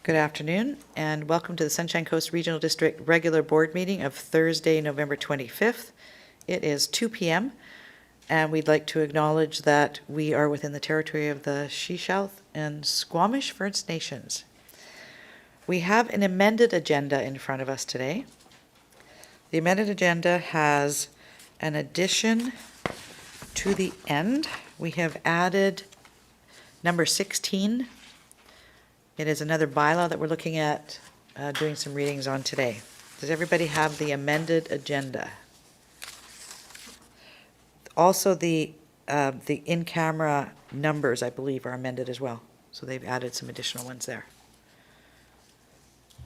Good afternoon, and welcome to the Sunshine Coast Regional District regular board meeting of Thursday, November 25th. It is 2 p.m., and we'd like to acknowledge that we are within the territory of the Shishouth and Squamish First Nations. We have an amended agenda in front of us today. The amended agenda has an addition to the end. We have added number 16. It is another bylaw that we're looking at doing some readings on today. Does everybody have the amended agenda? Also, the in-camera numbers, I believe, are amended as well. So they've added some additional ones there.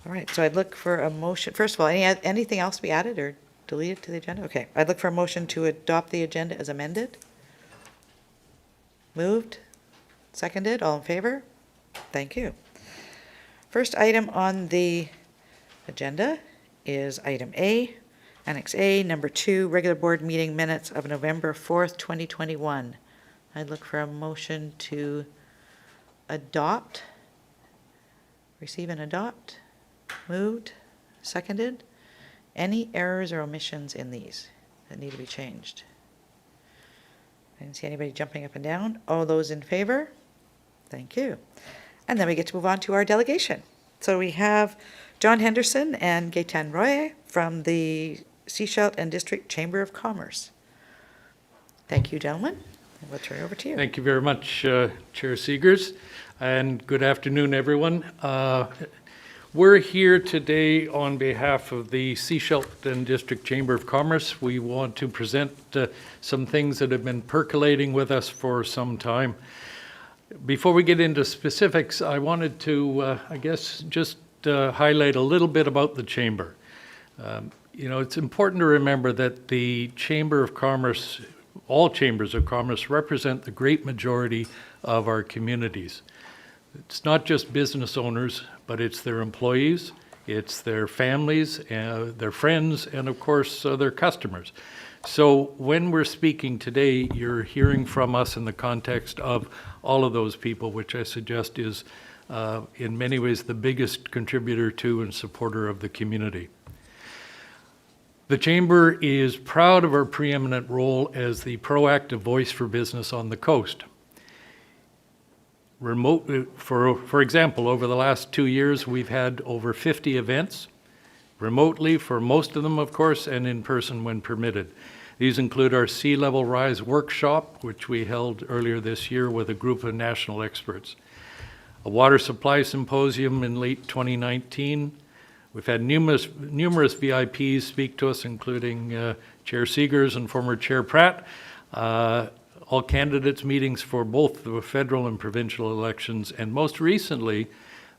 All right, so I'd look for a motion. First of all, anything else to be added or deleted to the agenda? Okay, I'd look for a motion to adopt the agenda as amended. Moved? Seconded? All in favor? Thank you. First item on the agenda is item A, Annex A, number 2, regular board meeting minutes of November 4th, 2021. I'd look for a motion to adopt, receive and adopt. Moved, seconded. Any errors or omissions in these that need to be changed? I didn't see anybody jumping up and down. All those in favor? Thank you. And then we get to move on to our delegation. So we have John Henderson and Gaetan Roy from the Sechelt and District Chamber of Commerce. Thank you, gentlemen. And we'll turn it over to you. Thank you very much, Chair Seegers, and good afternoon, everyone. We're here today on behalf of the Sechelt and District Chamber of Commerce. We want to present some things that have been percolating with us for some time. Before we get into specifics, I wanted to, just highlight a little bit about the Chamber. It's important to remember that the Chamber of Commerce, all chambers of commerce, represent the great majority of our communities. It's not just business owners, but it's their employees, it's their families, their friends, and of course, their customers. So when we're speaking today, you're hearing from us in the context of all of those people, which I suggest is in many ways the biggest contributor to and supporter of the community. The Chamber is proud of our preeminent role as the proactive voice for business on the coast. For example, over the last 2 years, we've had over 50 events, remotely for most of them, of course, and in person when permitted. These include our Sea Level Rise workshop, which we held earlier this year with a group of national experts. A water supply symposium in late 2019. We've had numerous VIPs speak to us, including Chair Seegers and former Chair Pratt. All candidates meetings for both the federal and provincial elections, and most recently,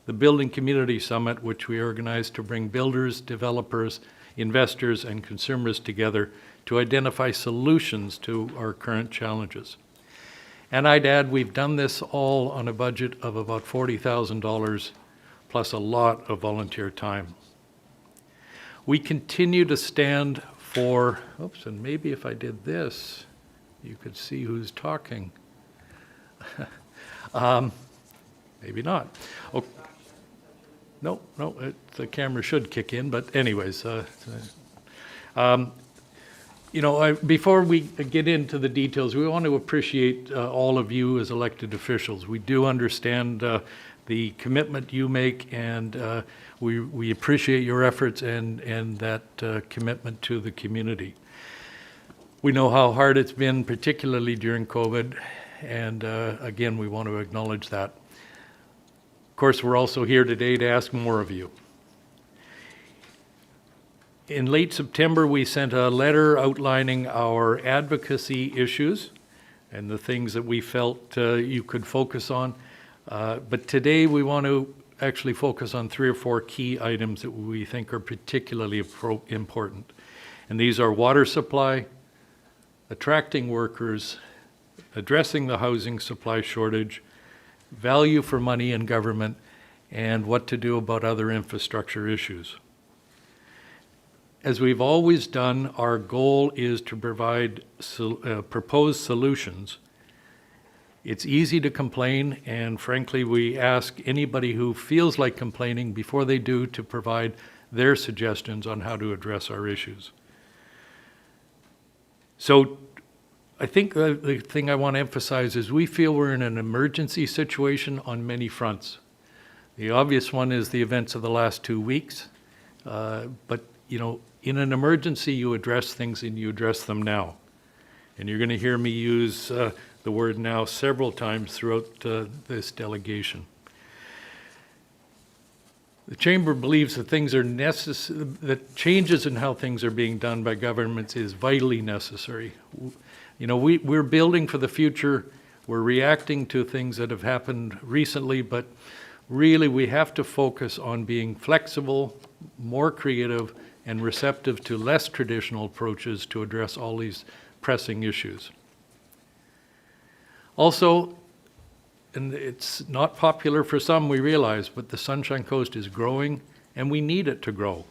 the Building Community Summit, which we organized to bring builders, developers, investors, and consumers together to identify solutions to our current challenges. And I'd add, we've done this all on a budget of about $40,000 plus a lot of volunteer time. We continue to stand for, and maybe if I did this, you could see who's talking. Maybe not. Oh, no, the camera should kick in, but anyways. Before we get into the details, we want to appreciate all of you as elected officials. We do understand the commitment you make, and we appreciate your efforts and that commitment to the community. We know how hard it's been, particularly during COVID, and again, we want to acknowledge that. Of course, we're also here today to ask more of you. In late September, we sent a letter outlining our advocacy issues and the things that we felt you could focus on. But today we want to actually focus on 3 or 4 key items that we think are particularly important. And these are water supply, attracting workers, addressing the housing supply shortage, value for money in government, and what to do about other infrastructure issues. As we've always done, our goal is to provide proposed solutions It's easy to complain, and frankly, we ask anybody who feels like complaining before they do to provide their suggestions on how to address our issues. So I think the thing I want to emphasize is we feel we're in an emergency situation on many fronts. The obvious one is the events of the last 2 weeks, but you know, in an emergency you address things and you address them now. And you're going to hear me use the word now several times throughout this delegation. The Chamber believes that things are that changes in how things are being done by governments is vitally necessary. You know, we're building for the future. We're reacting to things that have happened recently, but really we have to focus on being flexible, more creative, and receptive to less traditional approaches to address all these pressing issues. Also, and it's not popular for some, we realize, but the Sunshine Coast is growing and we need it to grow.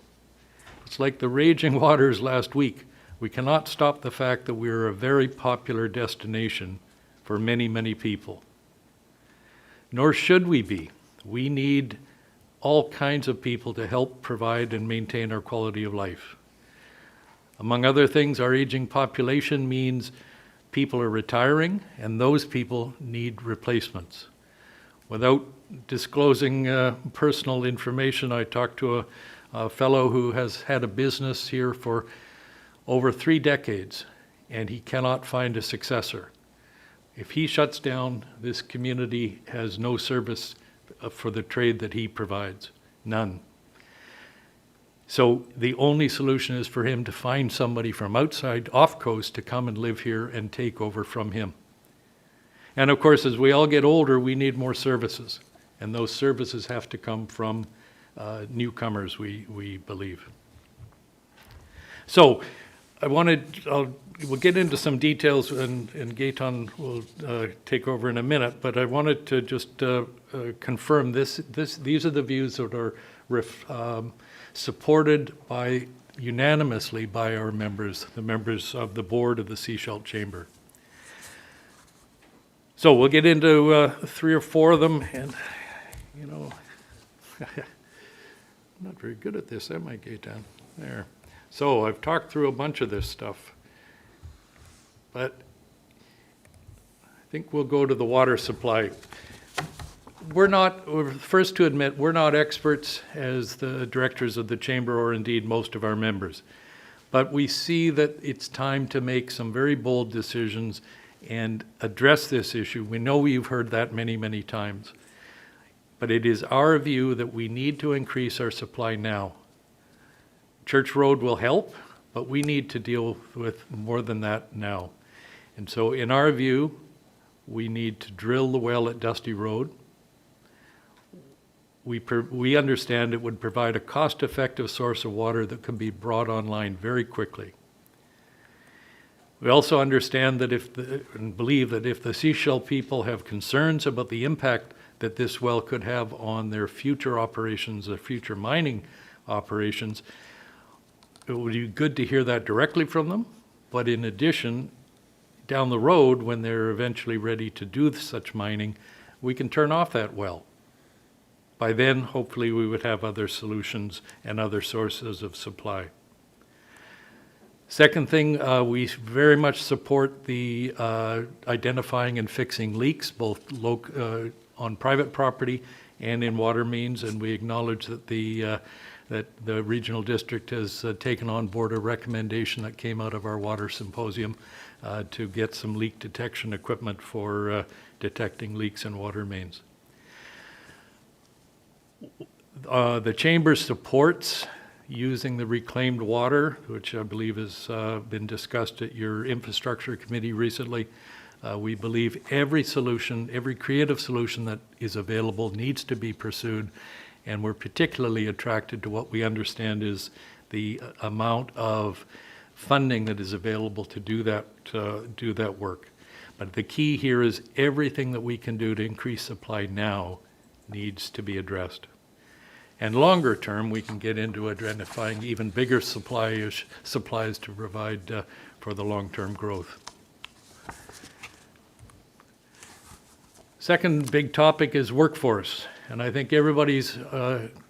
It's like the raging waters last week. We cannot stop the fact that we're a very popular destination for many, many people. Nor should we be. We need all kinds of people to help provide and maintain our quality of life. Among other things, our aging population means people are retiring, and those people need replacements. Without disclosing personal information, I talked to a fellow who has had a business here for over 3 decades, and he cannot find a successor. If he shuts down, this community has no service for the trade that he provides, none. So the only solution is for him to find somebody from outside, off coast, to come and live here and take over from him. And of course, as we all get older, we need more services. And those services have to come from newcomers, we believe. So we'll get into some details, and Gaetan will take over in a minute, but I wanted to just confirm these are the views that are supported unanimously by our members, the members of the board of the Seashell Chamber. So we'll get into 3 or 4 of them, and you know, I'm not very good at this, am I, Gaetan? There. So I've talked through a bunch of this stuff, but I think we'll go to the water supply. We're first to admit, we're not experts as the directors of the Chamber, or indeed most of our members. But we see that it's time to make some very bold decisions and address this issue. We know you've heard that many, many times. But it is our view that we need to increase our supply now. Church Road will help, but we need to deal with more than that now. And so in our view, we need to drill the well at Dusty Road. We understand it would provide a cost-effective source of water that can be brought online very quickly. We also understand that and believe that if the Seashell people have concerns about the impact that this well could have on their future operations, their future mining operations, it would be good to hear that directly from them. But in addition, down the road, when they're eventually ready to do such mining, we can turn off that well. By then, hopefully, we would have other solutions and other sources of supply. Second thing, we very much support the identifying and fixing leaks, both on private property and in water mains, and we acknowledge that the regional district has taken on board a recommendation that came out of our water symposium to get some leak detection equipment for detecting leaks in water mains. The Chamber supports using the reclaimed water, which I believe has been discussed at your infrastructure committee recently. We believe every solution, every creative solution that is available needs to be pursued, and we're particularly attracted to what we understand is the amount of funding that is available to do that work. But the key here is everything that we can do to increase supply now needs to be addressed. And longer term, we can get into identifying even bigger supplies to provide for the long-term growth. Second big topic is workforce. And I think everybody's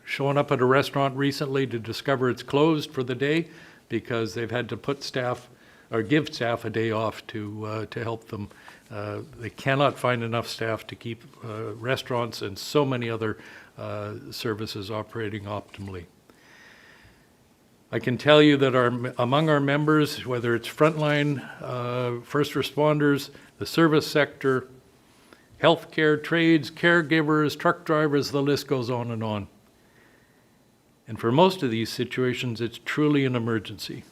showing up at a restaurant recently to discover it's closed for the day because they've had to put staff or give staff a day off to help them. They cannot find enough staff to keep restaurants and so many other services operating optimally. I can tell you that among our members, whether it's frontline, first responders, the service sector, healthcare, trades, caregivers, truck drivers, the list goes on and on. And for most of these situations, it's truly an emergency.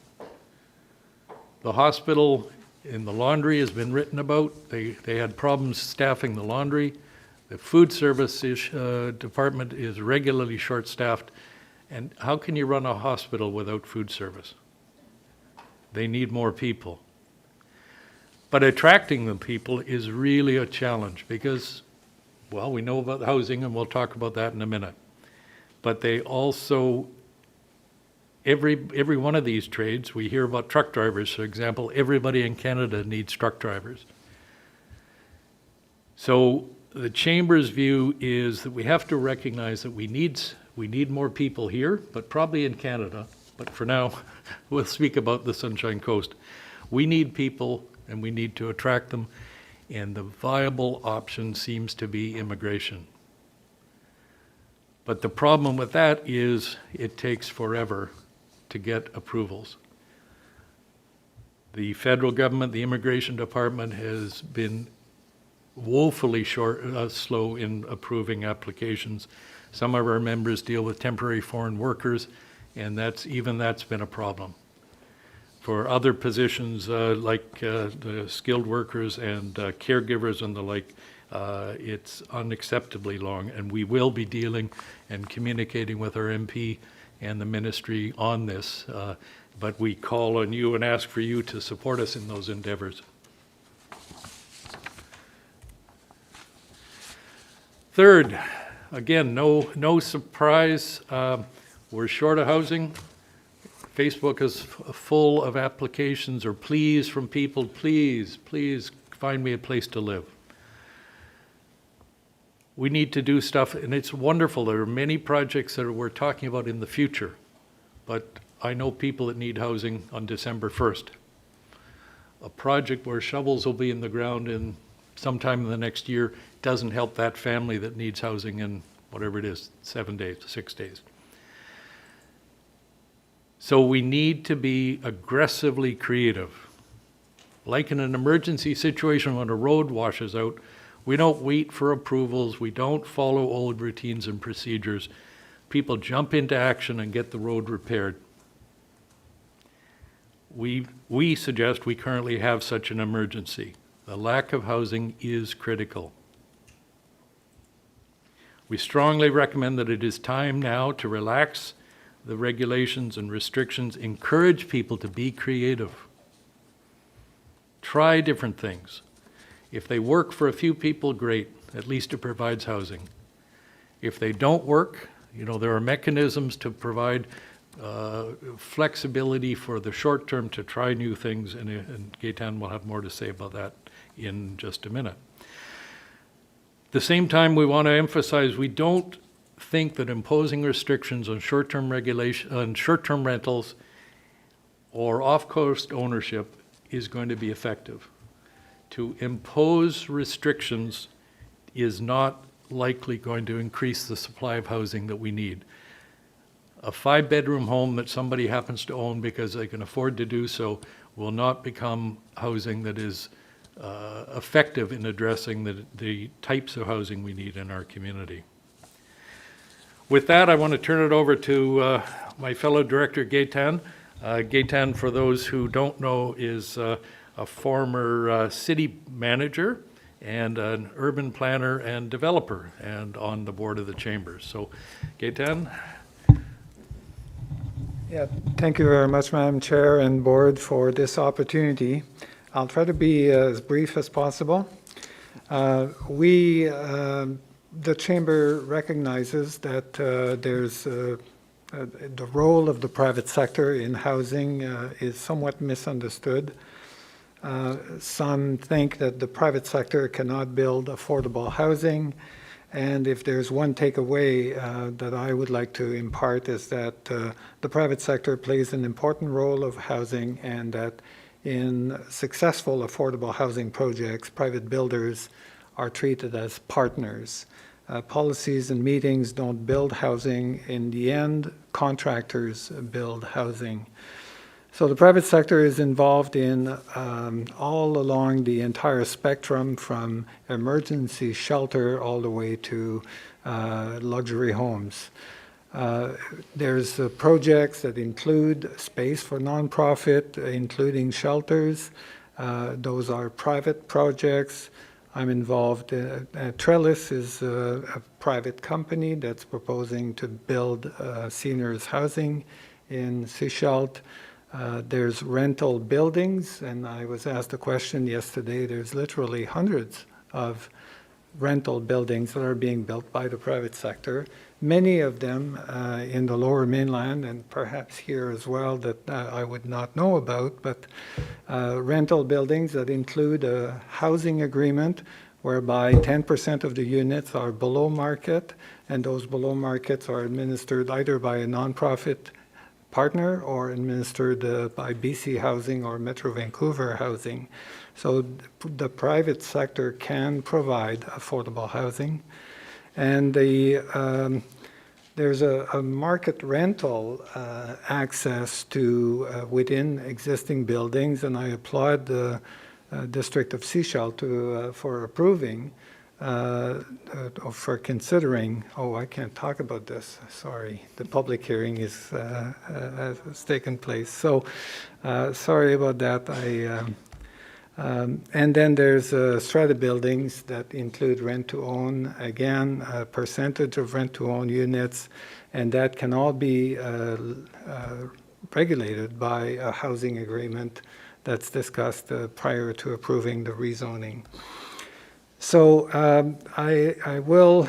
The hospital in the laundry has been written about. They had problems staffing the laundry. The food service department is regularly short-staffed. And how can you run a hospital without food service? They need more people. But attracting the people is really a challenge because, well, we know about housing and we'll talk about that in a minute. But they also, every one of these trades, we hear about truck drivers, for example, everybody in Canada needs truck drivers. So the Chamber's view is that we have to recognize that we need more people here, but probably in Canada. But for now, we'll speak about the Sunshine Coast. We need people and we need to attract them, and the viable option seems to be immigration. But the problem with that is it takes forever to get approvals. The federal government, the immigration department has been woefully slow in approving applications. Some of our members deal with temporary foreign workers, and that's been a problem. For other positions like the skilled workers and caregivers and the like, it's unacceptably long, and we will be dealing and communicating with our MP and the ministry on this, but we call on you and ask for you to support us in those endeavors. Third, again, no surprise, we're short of housing. Facebook is full of applications or pleas from people, please find me a place to live. We need to do stuff, and it's wonderful. There are many projects that we're talking about in the future, but I know people that need housing on December 1st. A project where shovels will be in the ground in sometime in the next year doesn't help that family that needs housing in whatever it is, 7 days, 6 days. So we need to be aggressively creative. Like in an emergency situation when a road washes out, we don't wait for approvals, we don't follow old routines and procedures. People jump into action and get the road repaired. We suggest we currently have such an emergency. The lack of housing is critical. We strongly recommend that it is time now to relax the regulations and restrictions, encourage people to be creative. Try different things. If they work for a few people, great. At least it provides housing. If they don't work, there are mechanisms to provide flexibility for the short term to try new things, and Gaetan will have more to say about that in just a minute. At the same time, we want to emphasize we don't think that imposing restrictions on short-term rentals or off-coast ownership is going to be effective. To impose restrictions is not likely going to increase the supply of housing that we need. A 5-bedroom home that somebody happens to own because they can afford to do so will not become housing that is effective in addressing the types of housing we need in our community. With that, I want to turn it over to my fellow director, Gaetan. Gaetan, for those who don't know, is a former city manager and an urban planner and developer, and on the board of the Chamber. So, Gaetan. Yeah, thank you very much, Madam Chair and Board, for this opportunity. I'll try to be as brief as possible. The Chamber recognizes that there's the role of the private sector in housing is somewhat misunderstood. Some think that the private sector cannot build affordable housing. And if there's one takeaway that I would like to impart is that the private sector plays an important role of housing, and that in successful affordable housing projects, private builders are treated as partners. Policies and meetings don't build housing. In the end, contractors build housing. So the private sector is involved in all along the entire spectrum, from emergency shelter all the way to luxury homes. There's projects that include space for nonprofit, including shelters. Those are private projects. I'm involved. Trellis is a private company that's proposing to build seniors housing in Sechelt. There's rental buildings, and I was asked a question yesterday. There's literally hundreds of rental buildings that are being built by the private sector, many of them in the Lower Mainland and perhaps here as well that I would not know about, but rental buildings that include a housing agreement whereby 10% of the units are below market, and those below markets are administered either by a nonprofit partner or administered by BC Housing or Metro Vancouver Housing. So the private sector can provide affordable housing. And there's a market rental access to within existing buildings, and I applaud the District of Sechelt for approving for considering, I can't talk about this, sorry, the public hearing has taken place. So sorry about that. And then there's strata buildings that include rent-to-own, again, a percentage of rent-to-own units, and that can all be regulated by a housing agreement that's discussed prior to approving the rezoning. So I will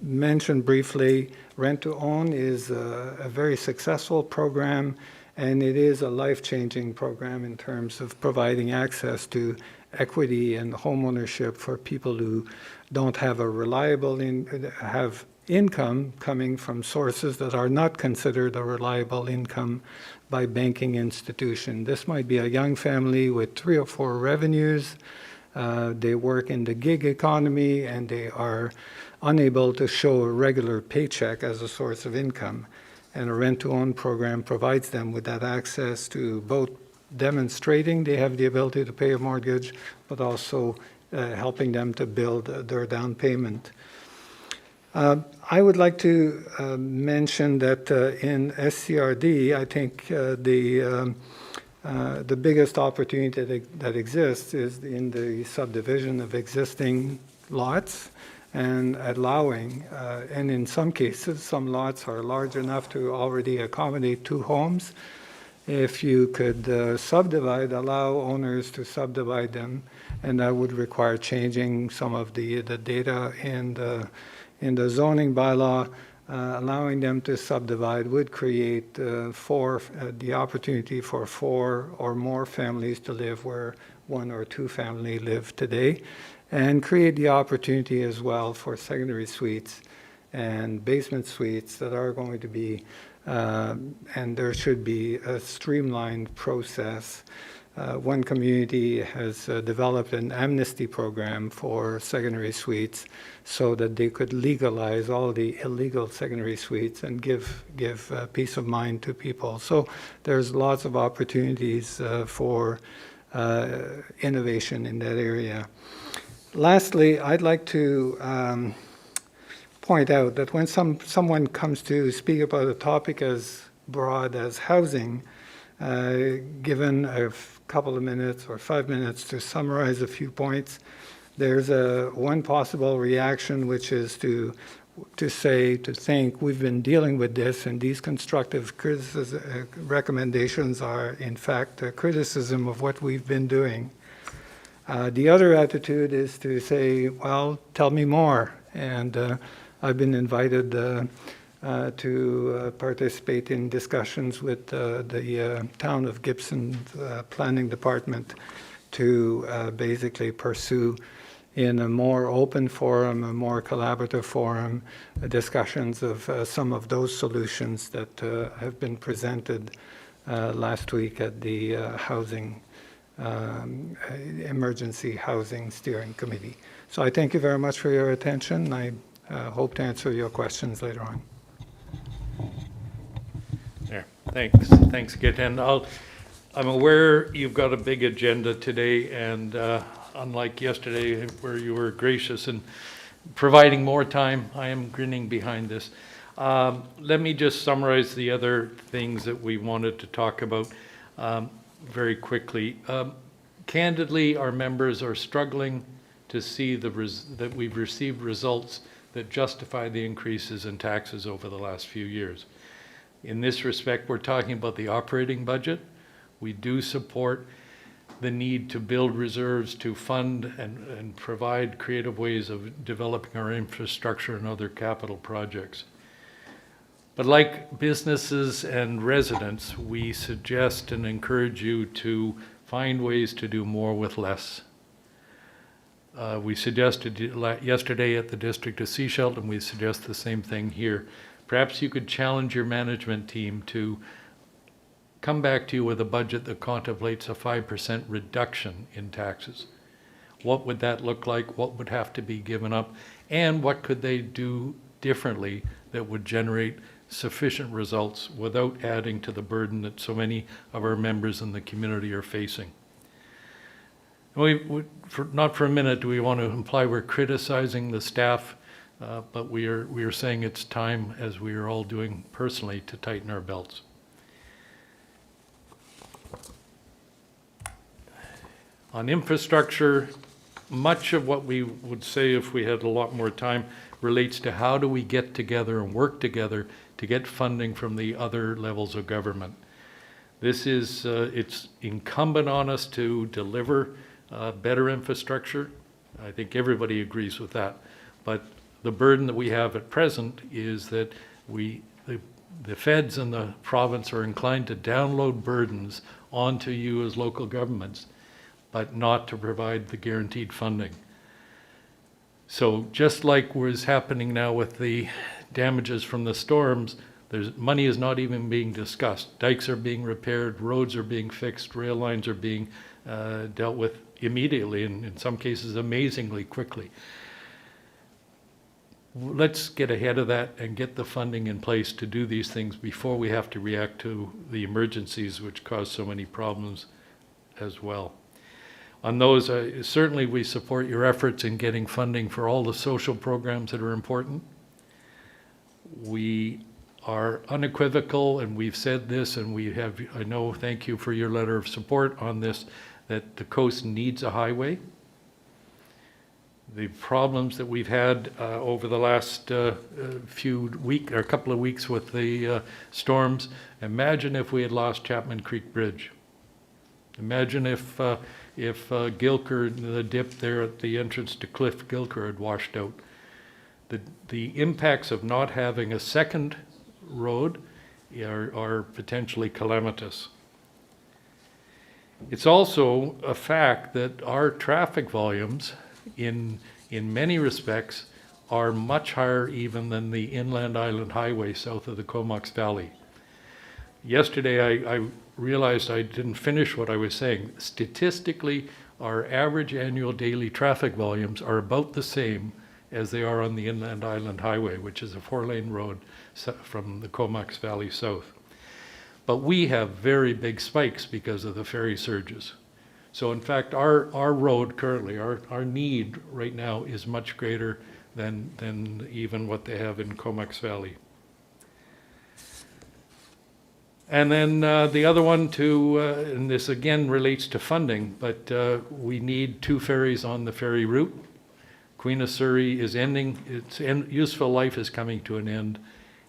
mention briefly, rent-to-own is a very successful program, and it is a life-changing program in terms of providing access to equity and home ownership for people who don't have a reliable have income coming from sources that are not considered a reliable income by banking institution. This might be a young family with 3 or 4 revenues. They work in the gig economy, and they are unable to show a regular paycheck as a source of income. And a rent-to-own program provides them with that access to both demonstrating they have the ability to pay a mortgage, but also helping them to build their down payment. I would like to mention that in SCRD, I think the biggest opportunity that exists is in the subdivision of existing lots and allowing, and in some cases, some lots are large enough to already accommodate 2 homes. If you could subdivide, allow owners to subdivide them, and that would require changing some of the data in the zoning bylaw. Allowing them to subdivide would create the opportunity for 4 or more families to live where 1 or 2 families live today, and create the opportunity as well for secondary suites and basement suites that are going to be, and there should be a streamlined process. One community has developed an amnesty program for secondary suites so that they could legalize all the illegal secondary suites and give peace of mind to people. So there's lots of opportunities for innovation in that area. Lastly, I'd like to point out that when someone comes to speak about a topic as broad as housing, given a couple of minutes or 5 minutes to summarize a few points, there's one possible reaction, which is to think we've been dealing with this, and these constructive recommendations are in fact a criticism of what we've been doing. The other attitude is to say, well, tell me more. And I've been invited to participate in discussions with the town of Gibson's planning department to basically pursue in a more open forum, a more collaborative forum, discussions of some of those solutions that have been presented last week at the Emergency Housing Steering Committee. So I thank you very much for your attention. I hope to answer your questions later on. There, thanks, Kit. And I'm aware you've got a big agenda today, and unlike yesterday where you were gracious in providing more time, I am grinning behind this. Let me just summarize the other things that we wanted to talk about very quickly. Candidly, our members are struggling to see that we've received results that justify the increases in taxes over the last few years. In this respect, we're talking about the operating budget. We do support the need to build reserves to fund and provide creative ways of developing our infrastructure and other capital projects. But like businesses and residents, we suggest and encourage you to find ways to do more with less. We suggested yesterday at the District of Sechelt, and we suggest the same thing here. Perhaps you could challenge your management team to come back to you with a budget that contemplates a 5% reduction in taxes. What would that look like? What would have to be given up? And what could they do differently that would generate sufficient results without adding to the burden that so many of our members in the community are facing? Not for a minute do we want to imply we're criticizing the staff, but we are saying it's time, as we are all doing personally, to tighten our belts. On infrastructure, much of what we would say if we had a lot more time relates to how do we get together and work together to get funding from the other levels of government. This is, it's incumbent on us to deliver better infrastructure. I think everybody agrees with that. But the burden that we have at present is that the feds and the province are inclined to download burdens onto you as local governments, but not to provide the guaranteed funding. So just like was happening now with the damages from the storms, money is not even being discussed. Dikes are being repaired, roads are being fixed, rail lines are being dealt with immediately, and in some cases amazingly quickly. Let's get ahead of that and get the funding in place to do these things before we have to react to the emergencies which cause so many problems as well. On those, certainly we support your efforts in getting funding for all the social programs that are important. We are unequivocal, and we've said this, and we have, I know, thank you for your letter of support on this, that the coast needs a highway. The problems that we've had over the last couple of weeks with the storms, imagine if we had lost Chapman Creek Bridge. Imagine if Gilker, the dip there at the entrance to Cliff Gilker had washed out. The impacts of not having a second road are potentially calamitous. It's also a fact that our traffic volumes in many respects are much higher even than the Inland Island Highway south of the Comox Valley. Yesterday I realized I didn't finish what I was saying. Statistically, our average annual daily traffic volumes are about the same as they are on the Inland Island Highway, which is a 4-lane road from the Comox Valley south. But we have very big spikes because of the ferry surges. So in fact, our road currently, our need right now is much greater than even what they have in Comox Valley. And then the other one and this again relates to funding, but we need 2 ferries on the ferry route. Queen of Surrey is ending, its useful life is coming to an end,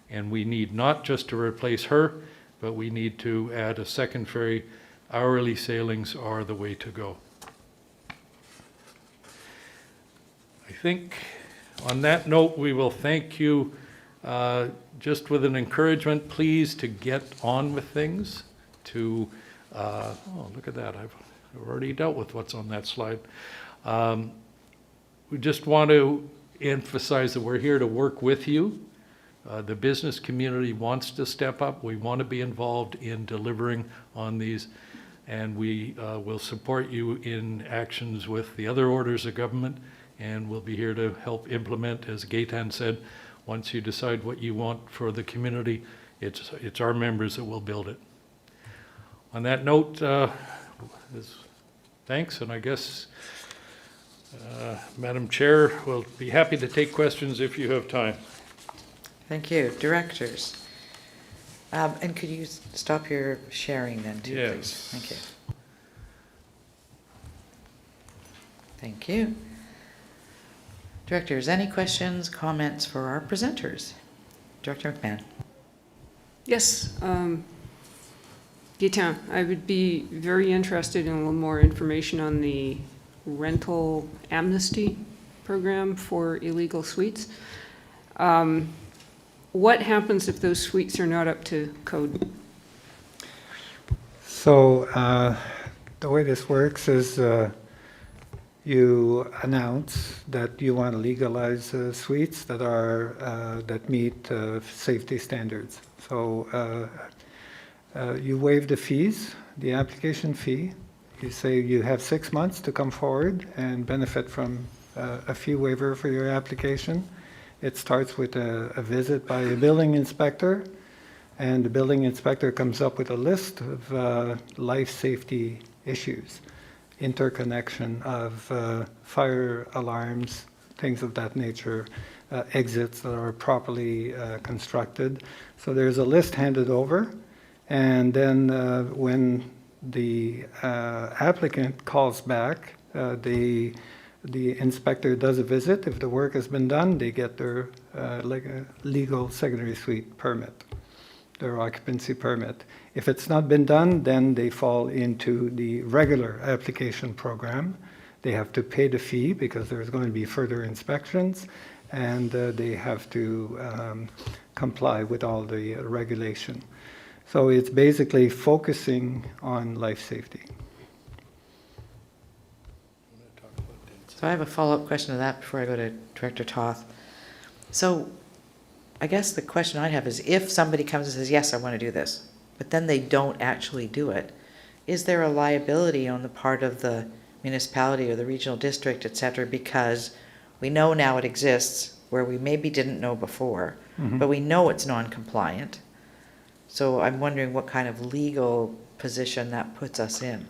and we need not just to replace her, but we need to add a second ferry. Hourly sailings are the way to go. I think on that note, we will thank you just with an encouragement, please, to get on with things, oh, look at that. I've already dealt with what's on that slide. We just want to emphasize that we're here to work with you. The business community wants to step up. We want to be involved in delivering on these, and we will support you in actions with the other orders of government, and we'll be here to help implement, as Gaetan said. Once you decide what you want for the community, it's our members that will build it. On that note, thanks, and I guess Madam Chair will be happy to take questions if you have time. Thank you. Directors. And could you stop your sharing then too, Yes. please? Thank you. Thank you. Directors, any questions, comments for our presenters? Director McMahon. Yes, Gaetan, I would be very interested in a little more information on the rental amnesty program for illegal suites. What happens if those suites are not up to code? So the way this works is you announce that you want to legalize suites that meet safety standards. So you waive the fees, the application fee. You say you have 6 months to come forward and benefit from a fee waiver for your application. It starts with a visit by a building inspector, and the building inspector comes up with a list of life safety issues, interconnection of fire alarms, things of that nature, exits that are properly constructed. So there's a list handed over, and then when the applicant calls back, the inspector does a visit. If the work has been done, they get their legal secondary suite permit, their occupancy permit. If it's not been done, then they fall into the regular application program. They have to pay the fee because there's going to be further inspections, and they have to comply with all the regulation. So it's basically focusing on life safety. So I have a follow-up question to that before I go to Director Toth. So I guess the question I have is, if somebody comes and says, yes, I want to do this, but then they don't actually do it, is there a liability on the part of the municipality or the regional district, et cetera, because we know now it exists where we maybe didn't know before, but we know it's non-compliant. So I'm wondering what kind of legal position that puts us in.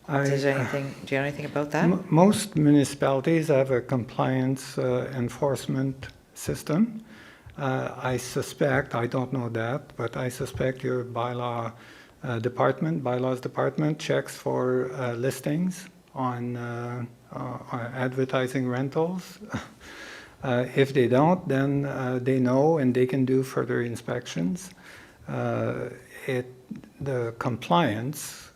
Do you know anything about that? Most municipalities have a compliance enforcement system. I suspect, I don't know that, but I suspect your bylaws department checks for listings on advertising rentals. If they don't, then they know and they can do further inspections. The compliance,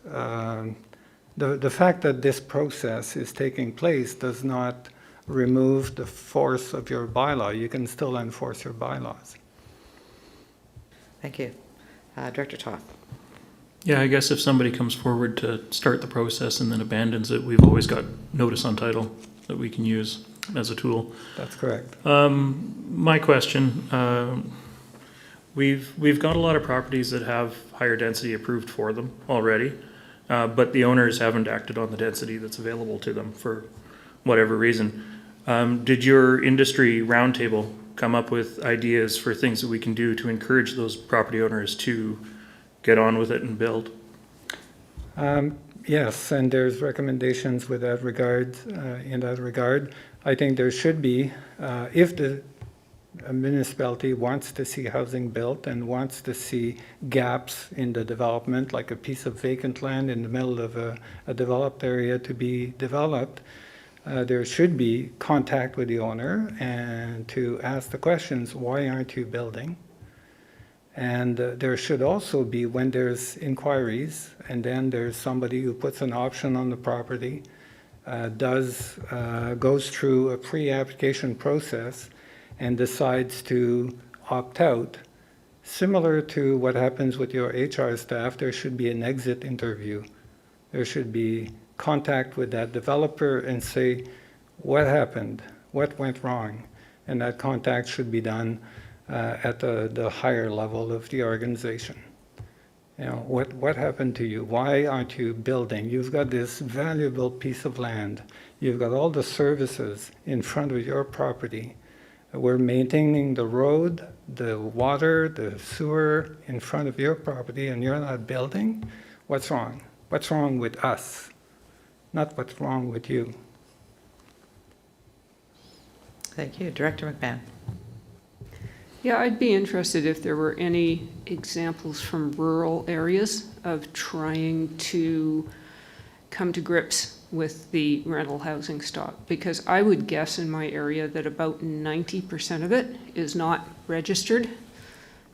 the fact that this process is taking place does not remove the force of your bylaw. You can still enforce your bylaws. Thank you. Director Toth. Yeah, I guess if somebody comes forward to start the process and then abandons it, we've always got notice on title that we can use as a tool. That's correct. My question, we've got a lot of properties that have higher density approved for them already, but the owners haven't acted on the density that's available to them for whatever reason. Did your industry roundtable come up with ideas for things that we can do to encourage those property owners to get on with it and build? Yes, and there's recommendations with that regard. In that regard, I think there should be, if the municipality wants to see housing built and wants to see gaps in the development, like a piece of vacant land in the middle of a developed area to be developed, there should be contact with the owner and to ask the questions, why aren't you building? And there should also be, when there's inquiries and then there's somebody who puts an option on the property, goes through a pre-application process and decides to opt out. Similar to what happens with your HR staff, there should be an exit interview There should be contact with that developer and say, what happened? What went wrong? And that contact should be done at the higher level of the organization. You know, what happened to you? Why aren't you building? You've got this valuable piece of land. You've got all the services in front of your property. We're maintaining the road, the water, the sewer in front of your property, and you're not building? What's wrong? What's wrong with us? Not what's wrong with you. Thank you. Director McMahon. Yeah, I'd be interested if there were any examples from rural areas of trying to come to grips with the rental housing stock, because I would guess in my area that about 90% of it is not registered.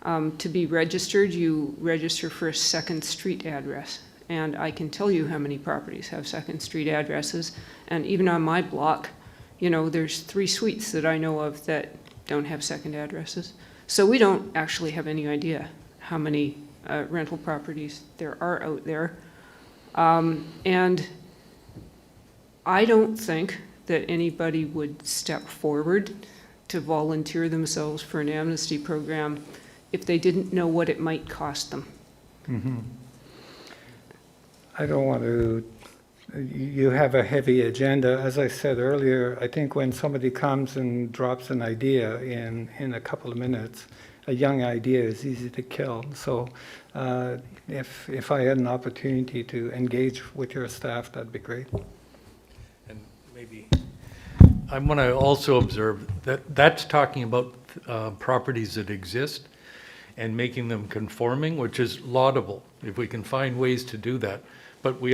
To be registered, you register for a second street address. And I can tell you how many properties have second street addresses. And even on my block, you know, there's 3 suites that I know of that don't have second addresses. So we don't actually have any idea how many rental properties there are out there. And I don't think that anybody would step forward to volunteer themselves for an amnesty program if they didn't know what it might cost them. Mm-hmm. I don't want to, you have a heavy agenda. As I said earlier, I think when somebody comes and drops an idea in a couple of minutes, a young idea is easy to kill. So if I had an opportunity to engage with your staff, that'd be great. And maybe, I want to also observe that that's talking about properties that exist and making them conforming, which is laudable, if we can find ways to do that. But we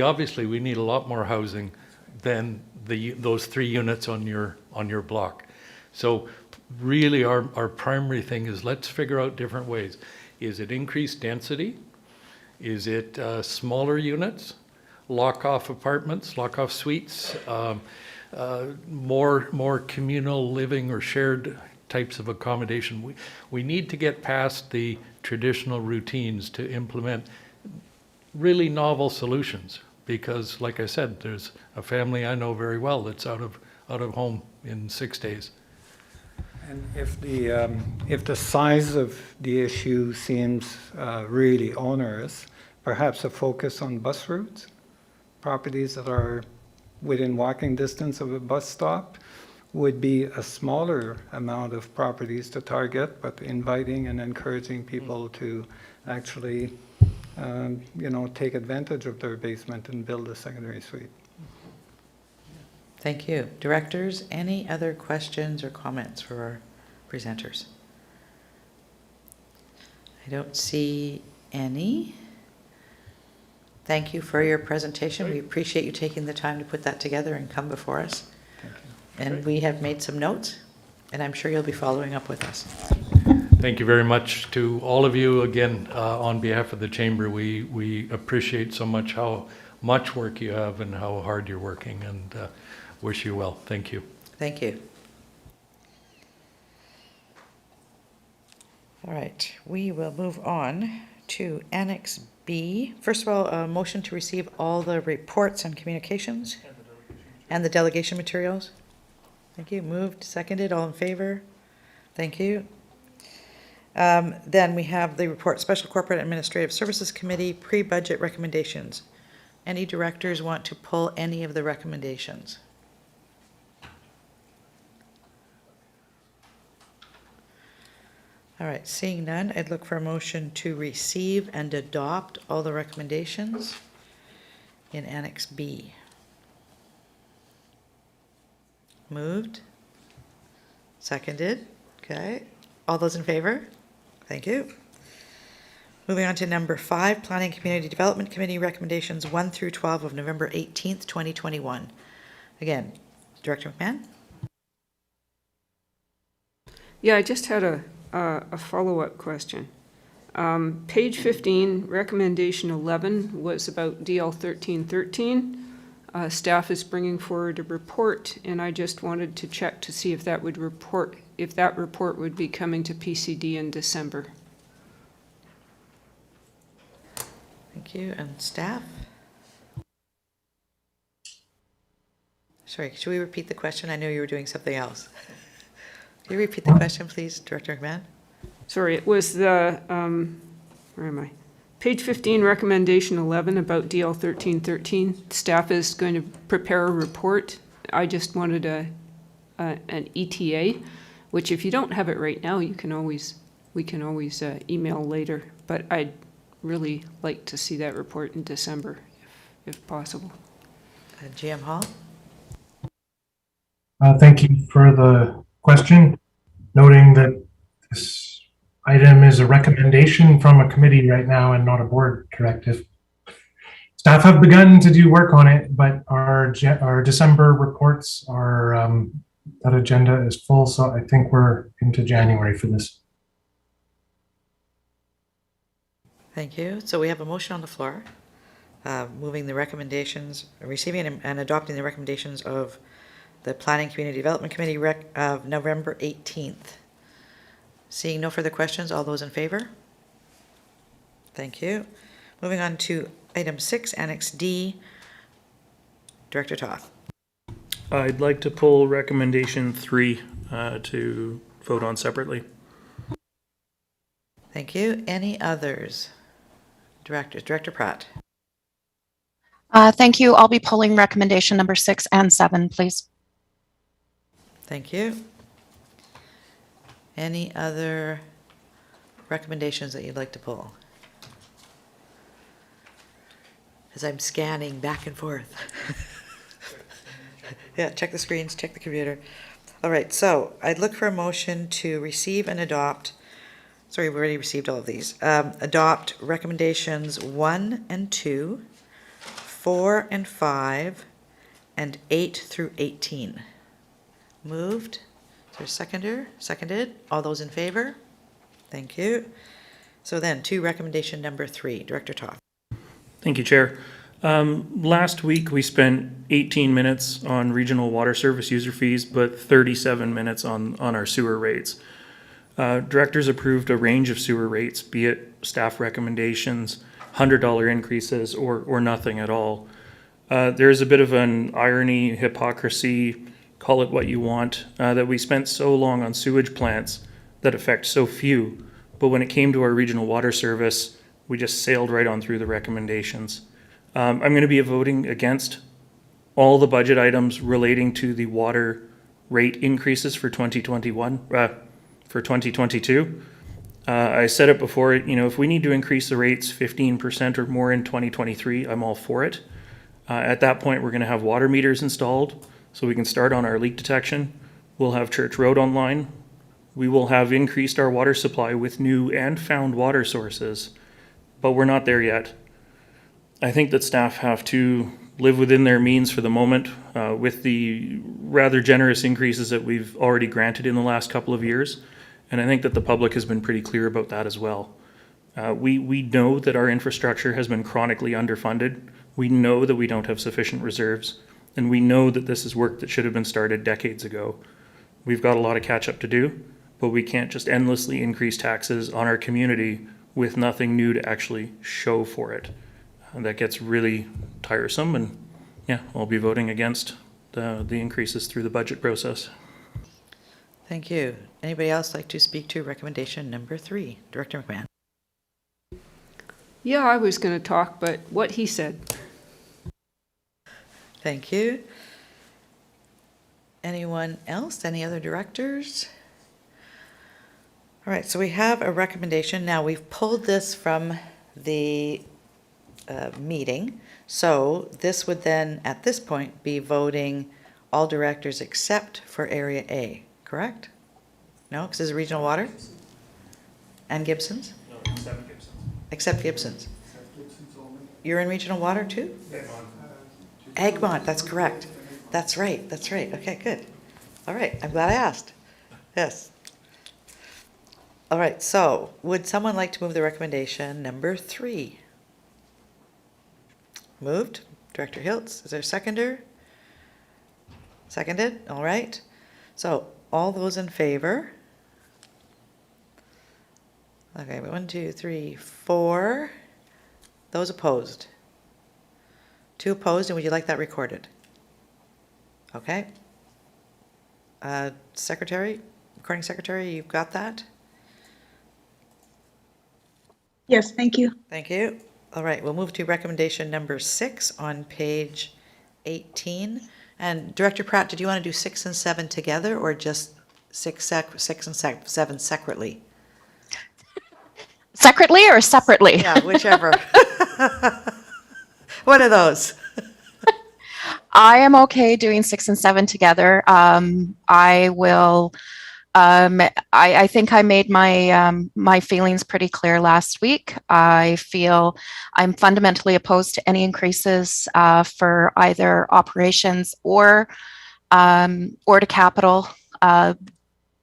need a lot more housing than those 3 units on your block. So really our primary thing is, let's figure out different ways. Is it increased density? Is it smaller units? Lock-off apartments, lock-off suites, more communal living or shared types of accommodation? We need to get past the traditional routines to implement really novel solutions, because like I said, there's a family I know very well that's out of home in 6 days. And if the size of the issue seems really onerous, perhaps a focus on bus routes, properties that are within walking distance of a bus stop would be a smaller amount of properties to target, but inviting and encouraging people to actually take advantage of their basement and build a secondary suite. Thank you. Directors, any other questions or comments for our presenters? I don't see any. Thank you for your presentation. We appreciate you taking the time to put that together and come before us. Thank you. And we have made some notes, and I'm sure you'll be following up with us. Thank you very much to all of you. Again, on behalf of the Chamber, we appreciate so much how much work you have and how hard you're working, and wish you well. Thank you. Thank you. All right, we will move on to Annex B. First of all, a motion to receive all the reports and communications and the delegation materials. Thank you. Moved, seconded, all in favor? Thank you. Then we have the report, Special Corporate Administrative Services Committee, pre-budget recommendations. Any directors want to pull any of the recommendations? All right, seeing none, I'd look for a motion to receive and adopt all the recommendations in Annex B. Moved. Seconded. Okay. All those in favor? Thank you. Moving on to number 5, Planning and Community Development Committee recommendations 1 through 12 of November 18th, 2021. Again, Director McMahon? Yeah, I just had a follow-up question. Page 15, recommendation 11 was about DL 1313. Staff is bringing forward a report, and I just wanted to check to see if that report would be coming to PCD in December. Thank you. And staff? Sorry, should we repeat the question? I know you were doing something else. Can you repeat the question, please, Director McMahon? Sorry, it was the, where am I? Page 15, recommendation 11 about DL 1313. Staff is going to prepare a report. I just wanted an ETA, which if you don't have it right now, we can always email later. But I'd really like to see that report in December, if possible. GM Hall? Thank you for the question, noting that this item is a recommendation from a committee right now and not a board directive. Staff have begun to do work on it, but our December reports are, that agenda is full, so I think we're into January for this. Thank you. So we have a motion on the floor, moving the recommendations, receiving and adopting the recommendations of the Planning Community Development Committee of November 18th. Seeing no further questions, all those in favor? Thank you. Moving on to item 6, Annex D. Director Toth. I'd like to pull recommendation 3 to vote on separately. Thank you. Any others? Directors. Director Pratt. Thank you. I'll be pulling recommendation number 6 and 7, please. Thank you. Any other recommendations that you'd like to pull? As I'm scanning back and forth. Yeah, check the screens, check the computer. All right, so I'd look for a motion to receive and adopt, sorry, we've already received all of these. Adopt recommendations 1 and 2, 4 and 5, and 8 through 18. Moved. Is there a seconder? Seconded. All those in favor? Thank you. So then, to recommendation number 3, Director Toth. Thank you, Chair. Last week, we spent 18 minutes on regional water service user fees, but 37 minutes on our sewer rates. Directors approved a range of sewer rates, be it staff recommendations, $100 increases, or nothing at all. There's a bit of an irony, hypocrisy, call it what you want, that we spent so long on sewage plants that affect so few, but when it came to our regional water service, we just sailed right on through the recommendations. I'm going to be voting against all the budget items relating to the water rate increases for 2022. I said it before, if we need to increase the rates 15% or more in 2023, I'm all for it. At that point, we're going to have water meters installed so we can start on our leak detection. We'll have Church Road online. We will have increased our water supply with new and found water sources, but we're not there yet. I think that staff have to live within their means for the moment with the rather generous increases that we've already granted in the last couple of years. And I think that the public has been pretty clear about that as well. We know that our infrastructure has been chronically underfunded. We know that we don't have sufficient reserves. And we know that this is work that should have been started decades ago. We've got a lot of catch up to do, but we can't just endlessly increase taxes on our community with nothing new to actually show for it. And that gets really tiresome, and yeah, I'll be voting against the increases through the budget process. Thank you. Anybody else like to speak to recommendation number 3? Director McMahon. Yeah, I was going to talk, but what he said. Thank you. Anyone else? Any other directors? All right, so we have a recommendation. Now, we've pulled this from the meeting, so this would then, at this point, be voting all directors except for Area A, correct? No, because it's regional water? And Gibson's? No, except Gibson's. Except Gibson's. You're in regional water too? Egmont, that's correct. That's right. Okay, good. All right, I'm glad I asked. Yes. All right, so would someone like to move the recommendation number 3? Moved. Director Hiltz, is there a seconder? Seconded, all right. So all those in favor? Okay, 1, 2, 3, 4. Those opposed? 2 opposed, and would you like that recorded? Okay. Secretary, recording secretary, you've got that? Yes, thank you. Thank you. All right, we'll move to recommendation number 6 on page 18. And Director Pratt, did you want to do 6 and 7 together or just 6 and 7 separately? Separately or separately? Yeah, whichever. What are those? I am okay doing 6 and 7 together. I will. I think I made my feelings pretty clear last week. I feel I'm fundamentally opposed to any increases for either operations or to capital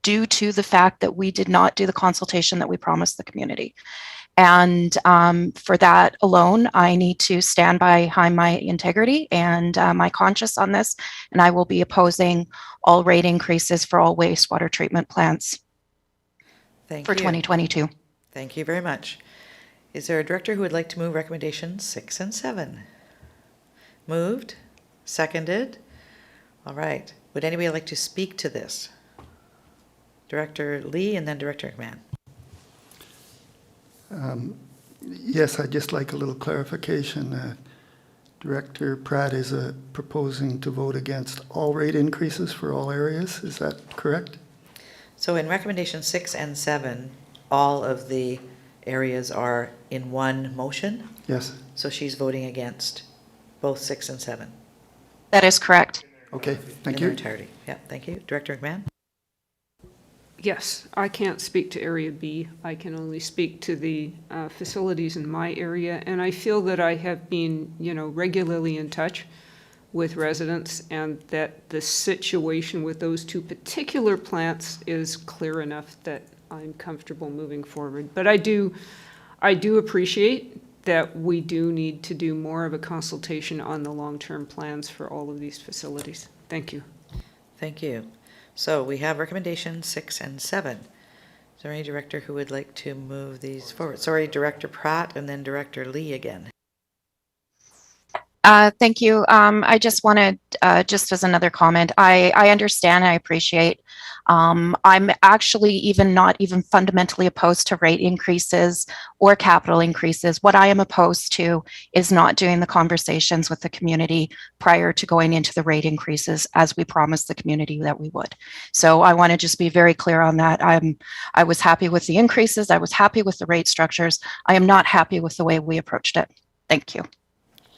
due to the fact that we did not do the consultation that we promised the community. And for that alone, I need to stand behind my integrity and my conscience on this, and I will be opposing all rate increases for all wastewater treatment plants Thank for you. 2022. Thank you very much. Is there a director who would like to move recommendations 6 and 7? Moved, seconded. All right. Would anybody like to speak to this? Director Lee and then Director McMahon. Yes, I'd just like a little clarification. Director Pratt is proposing to vote against all rate increases for all areas. Is that correct? So in recommendation 6 and 7, all of the areas are in one motion. Yes. So she's voting against both 6 and 7. That is correct. Okay, thank in their you. entirety. Yeah, thank you. Director McMahon? Yes, I can't speak to Area B. I can only speak to the facilities in my area, and I feel that I have been, regularly in touch with residents, and that the situation with those two particular plants is clear enough that I'm comfortable moving forward. But I do appreciate that we do need to do more of a consultation on the long-term plans for all of these facilities. Thank you. Thank you. So we have recommendations 6 and 7. Is there any director who would like to move these forward? Sorry, Director Pratt and then Director Lee again. Thank you. I just wanted, just as another comment, I understand, I appreciate. I'm actually not even fundamentally opposed to rate increases or capital increases. What I am opposed to is not doing the conversations with the community prior to going into the rate increases as we promised the community that we would. So I want to just be very clear on that. I was happy with the increases. I was happy with the rate structures. I am not happy with the way we approached it. Thank you.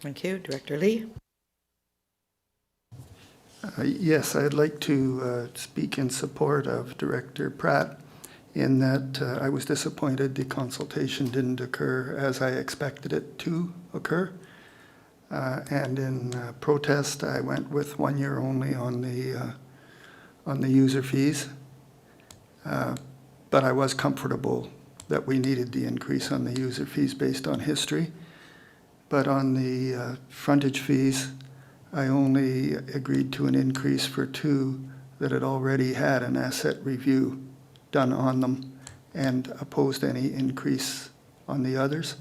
Thank you. Director Lee? Yes, I'd like to speak in support of Director Pratt in that I was disappointed the consultation didn't occur as I expected it to occur. And in protest, I went with 1 year only on the user fees. But I was comfortable that we needed the increase on the user fees based on history. But on the frontage fees, I only agreed to an increase for 2 that had already had an asset review done on them and opposed any increase on the others.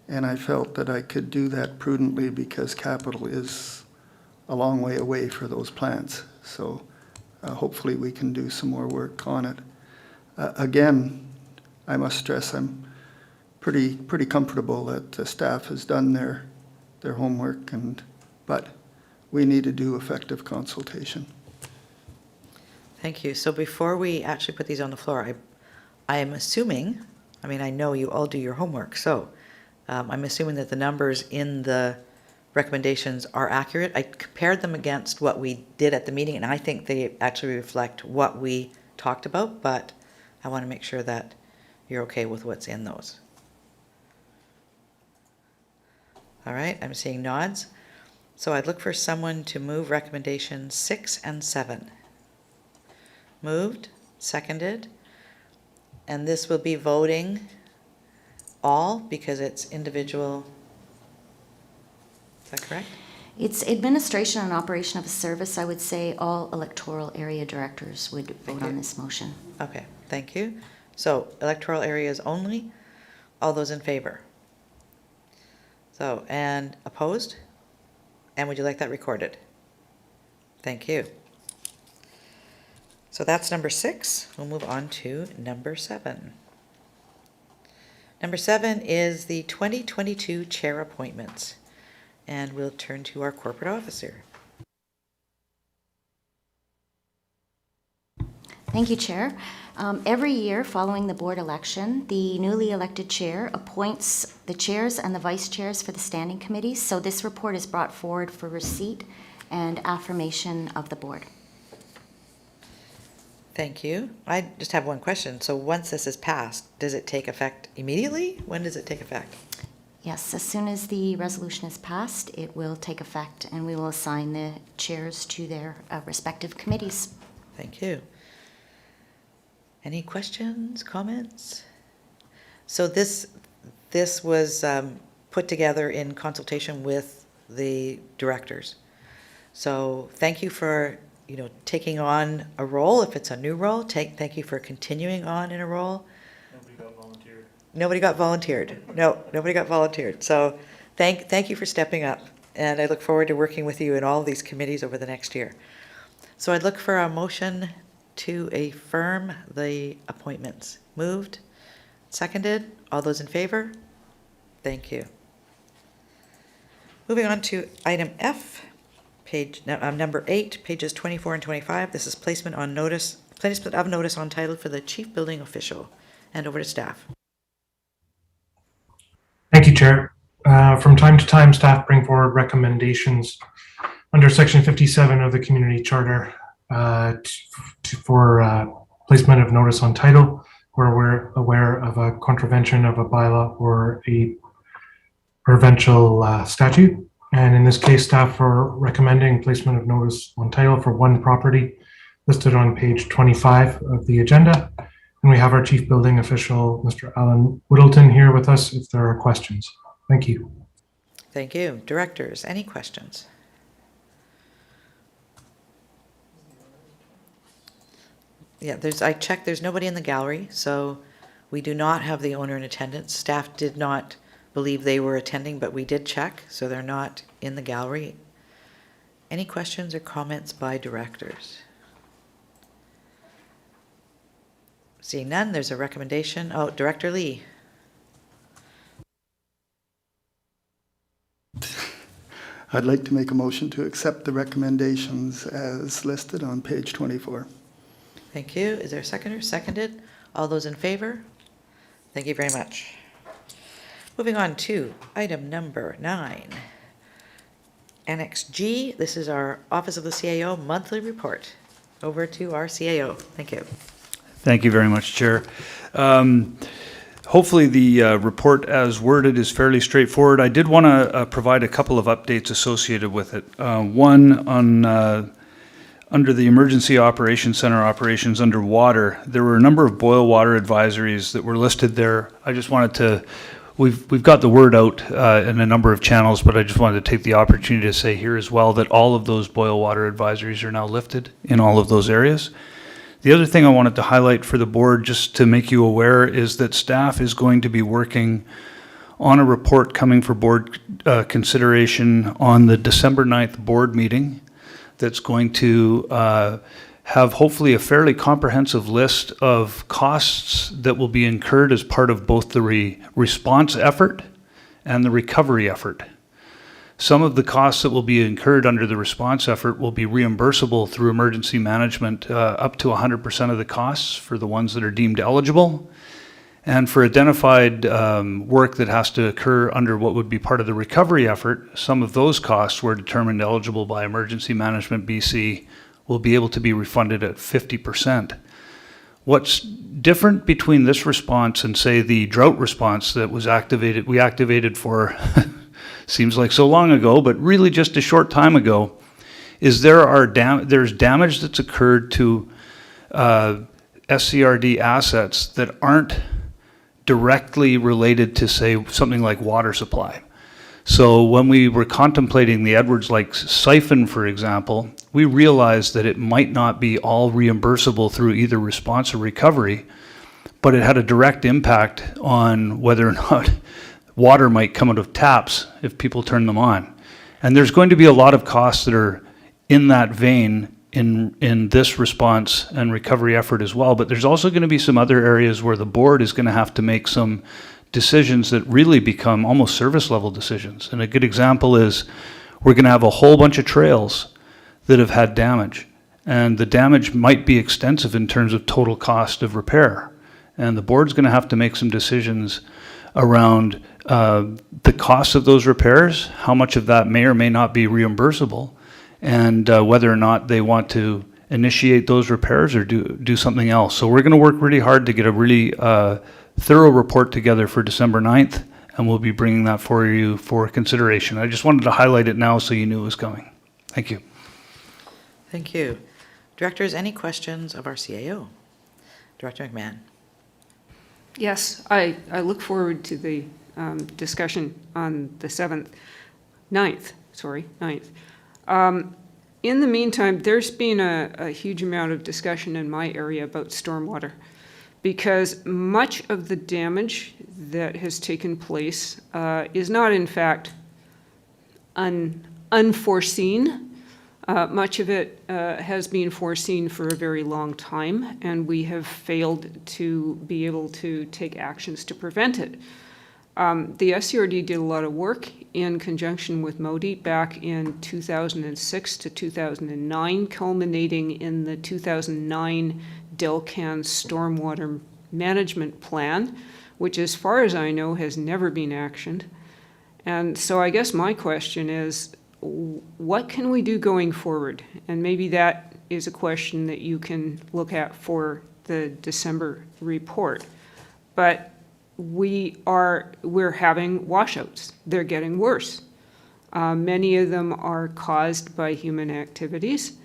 And I felt that I could do that prudently because capital is a long way away for those plants. So hopefully we can do some more work on it. Again, I must stress I'm pretty comfortable that the staff has done their homework, but we need to do effective consultation. Thank you. So before we actually put these on the floor, I am assuming, I know you all do your homework, so I'm assuming that the numbers in the recommendations are accurate. I compared them against what we did at the meeting, and I think they actually reflect what we talked about, but I want to make sure that you're okay with what's in those. All right, I'm seeing nods. So I'd look for someone to move recommendations 6 and 7. Moved, seconded, and this will be voting all because it's individual. Is that correct? It's administration and operation of a service. I would say all electoral area directors would vote on this motion. Okay, thank you. So electoral areas only. All those in favor? So, and opposed? And would you like that recorded? Thank you. So that's number 6. We'll move on to number 7. Number 7 is the 2022 chair appointments. And we'll turn to our corporate officer. Thank you, Chair. Every year following the board election, the newly elected chair appoints the chairs and the vice chairs for the standing committees. So this report is brought forward for receipt and affirmation of the board. Thank you. I just have one question. So once this is passed, does it take effect immediately? When does it take effect? Yes, as soon as the resolution is passed, it will take effect, and we will assign the chairs to their respective committees. Thank you. Any questions, comments? So this was put together in consultation with the directors. So thank you for taking on a role. If it's a new role, thank you for continuing on in a role. Nobody got volunteered. Nobody got volunteered. No, nobody got volunteered. So thank you for stepping up. And I look forward to working with you in all of these committees over the next year. So I'd look for a motion to affirm the appointments. Moved? Seconded? All those in favor? Thank you. Moving on to item F, number 8, pages 24 and 25. This is placement of notice on title for the chief building official. And over to staff. Thank you, Chair. From time to time, staff bring forward recommendations under Section 57 of the Community Charter for placement of notice on title where we're aware of a contravention of a bylaw or a provincial statute. And in this case, staff are recommending placement of notice on title for one property listed on page 25 of the agenda. And we have our chief building official, Mr. Alan Whittleton, here with us if there are questions. Thank you. Thank you. Directors, any questions? Yeah, I checked, there's nobody in the gallery, so we do not have the owner in attendance. Staff did not believe they were attending, but we did check, so they're not in the gallery. Any questions or comments by directors? Seeing none, there's a recommendation. Oh, Director Lee. I'd like to make a motion to accept the recommendations as listed on page 24. Thank you. Is there a seconder? Seconded. All those in favor? Thank you very much. Moving on to item number 9. Annex G. This is our Office of the CAO monthly report. Over to our CAO. Thank you. Thank you very much, Chair. Hopefully the report as worded is fairly straightforward. I did want to provide a couple of updates associated with it. One on under the Emergency Operations Center operations under water, there were a number of boil water advisories that were listed there. I just wanted to, we've got the word out in a number of channels, but I just wanted to take the opportunity to say here as well that all of those boil water advisories are now lifted in all of those areas. The other thing I wanted to highlight for the board, just to make you aware, is that staff is going to be working on a report coming for board consideration on the December 9th board meeting that's going to have hopefully a fairly comprehensive list of costs that will be incurred as part of both the response effort and the recovery effort. Some of the costs that will be incurred under the response effort will be reimbursable through emergency management, up to 100% of the costs for the ones that are deemed eligible. And for identified work that has to occur under what would be part of the recovery effort, some of those costs were determined eligible by Emergency Management BC will be able to be refunded at 50%. What's different between this response and, say, the drought response that was activated, we activated for seems like so long ago, but really just a short time ago, is there's damage that's occurred to SCRD assets that aren't directly related to, say, something like water supply. So when we were contemplating the Edwards Lake siphon, for example, we realized that it might not be all reimbursable through either response or recovery, but it had a direct impact on whether or not water might come out of taps if people turn them on. And there's going to be a lot of costs that are in that vein in this response and recovery effort as well. But there's also going to be some other areas where the board is going to have to make some decisions that really become almost service level decisions. And a good example is we're going to have a whole bunch of trails that have had damage. And the damage might be extensive in terms of total cost of repair. And the board's going to have to make some decisions around the cost of those repairs, how much of that may or may not be reimbursable, and whether or not they want to initiate those repairs or do something else. So we're going to work really hard to get a really thorough report together for December 9th, and we'll be bringing that for you for consideration. I just wanted to highlight it now so you knew it was coming. Thank you. Thank you. Directors, any questions of our CAO? Director McMahon. Yes, I look forward to the discussion on the 9th. In the meantime, there's been a huge amount of discussion in my area about stormwater, because much of the damage that has taken place is not, in fact, unforeseen. Much of it has been foreseen for a very long time, and we have failed to be able to take actions to prevent it. The SCRD did a lot of work in conjunction with MODI back in 2006 to 2009, culminating in the 2009 Delcan Stormwater Management Plan, which, as far as I know, has never been actioned. And so I guess my question is, what can we do going forward? And maybe that is a question that you can look at for the December report. But we're having washouts. They're getting worse. Many of them are caused by human activities.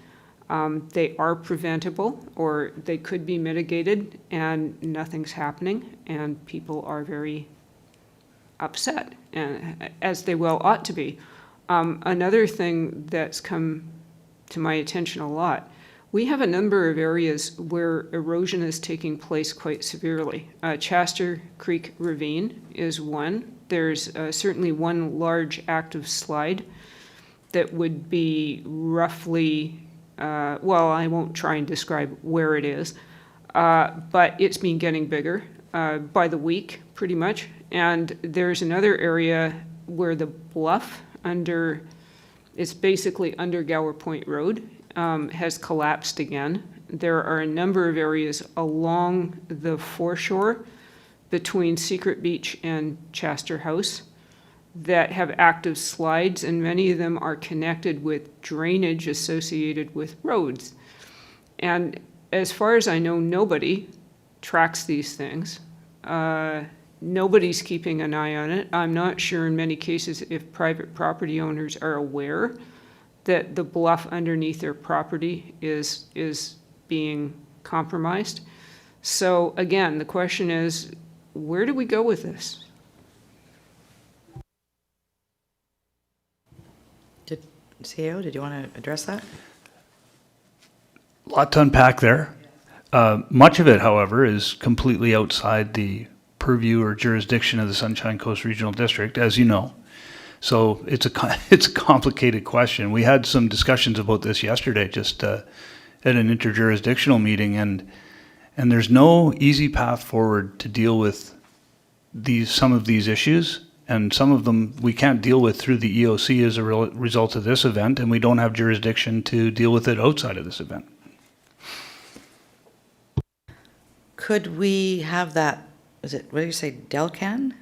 They are preventable, or they could be mitigated, and nothing's happening, and people are very upset, and as they well ought to be. Another thing that's come to my attention a lot, we have a number of areas where erosion is taking place quite severely. Chester Creek Ravine is one. There's certainly one large active slide that would be roughly, well, I won't try and describe where it is, but it's been getting bigger by the week, pretty much. And there's another area where the bluff it's basically under Gower Point Road, has collapsed again. There are a number of areas along the foreshore between Secret Beach and Chester House that have active slides, and many of them are connected with drainage associated with roads. And as far as I know, nobody tracks these things. Nobody's keeping an eye on it. I'm not sure in many cases if private property owners are aware that the bluff underneath their property is being compromised. So again, the question is, where do we go with this? CAO, did you want to address that? A lot to unpack there. Much of it, however, is completely outside the purview or jurisdiction of the Sunshine Coast Regional District, as you know. So it's a complicated question. We had some discussions about this yesterday, just at an interjurisdictional meeting, and there's no easy path forward to deal with some of these issues, and some of them we can't deal with through the EOC as a result of this event, and we don't have jurisdiction to deal with it outside of this event. Could we have that, what do you say, Delcan?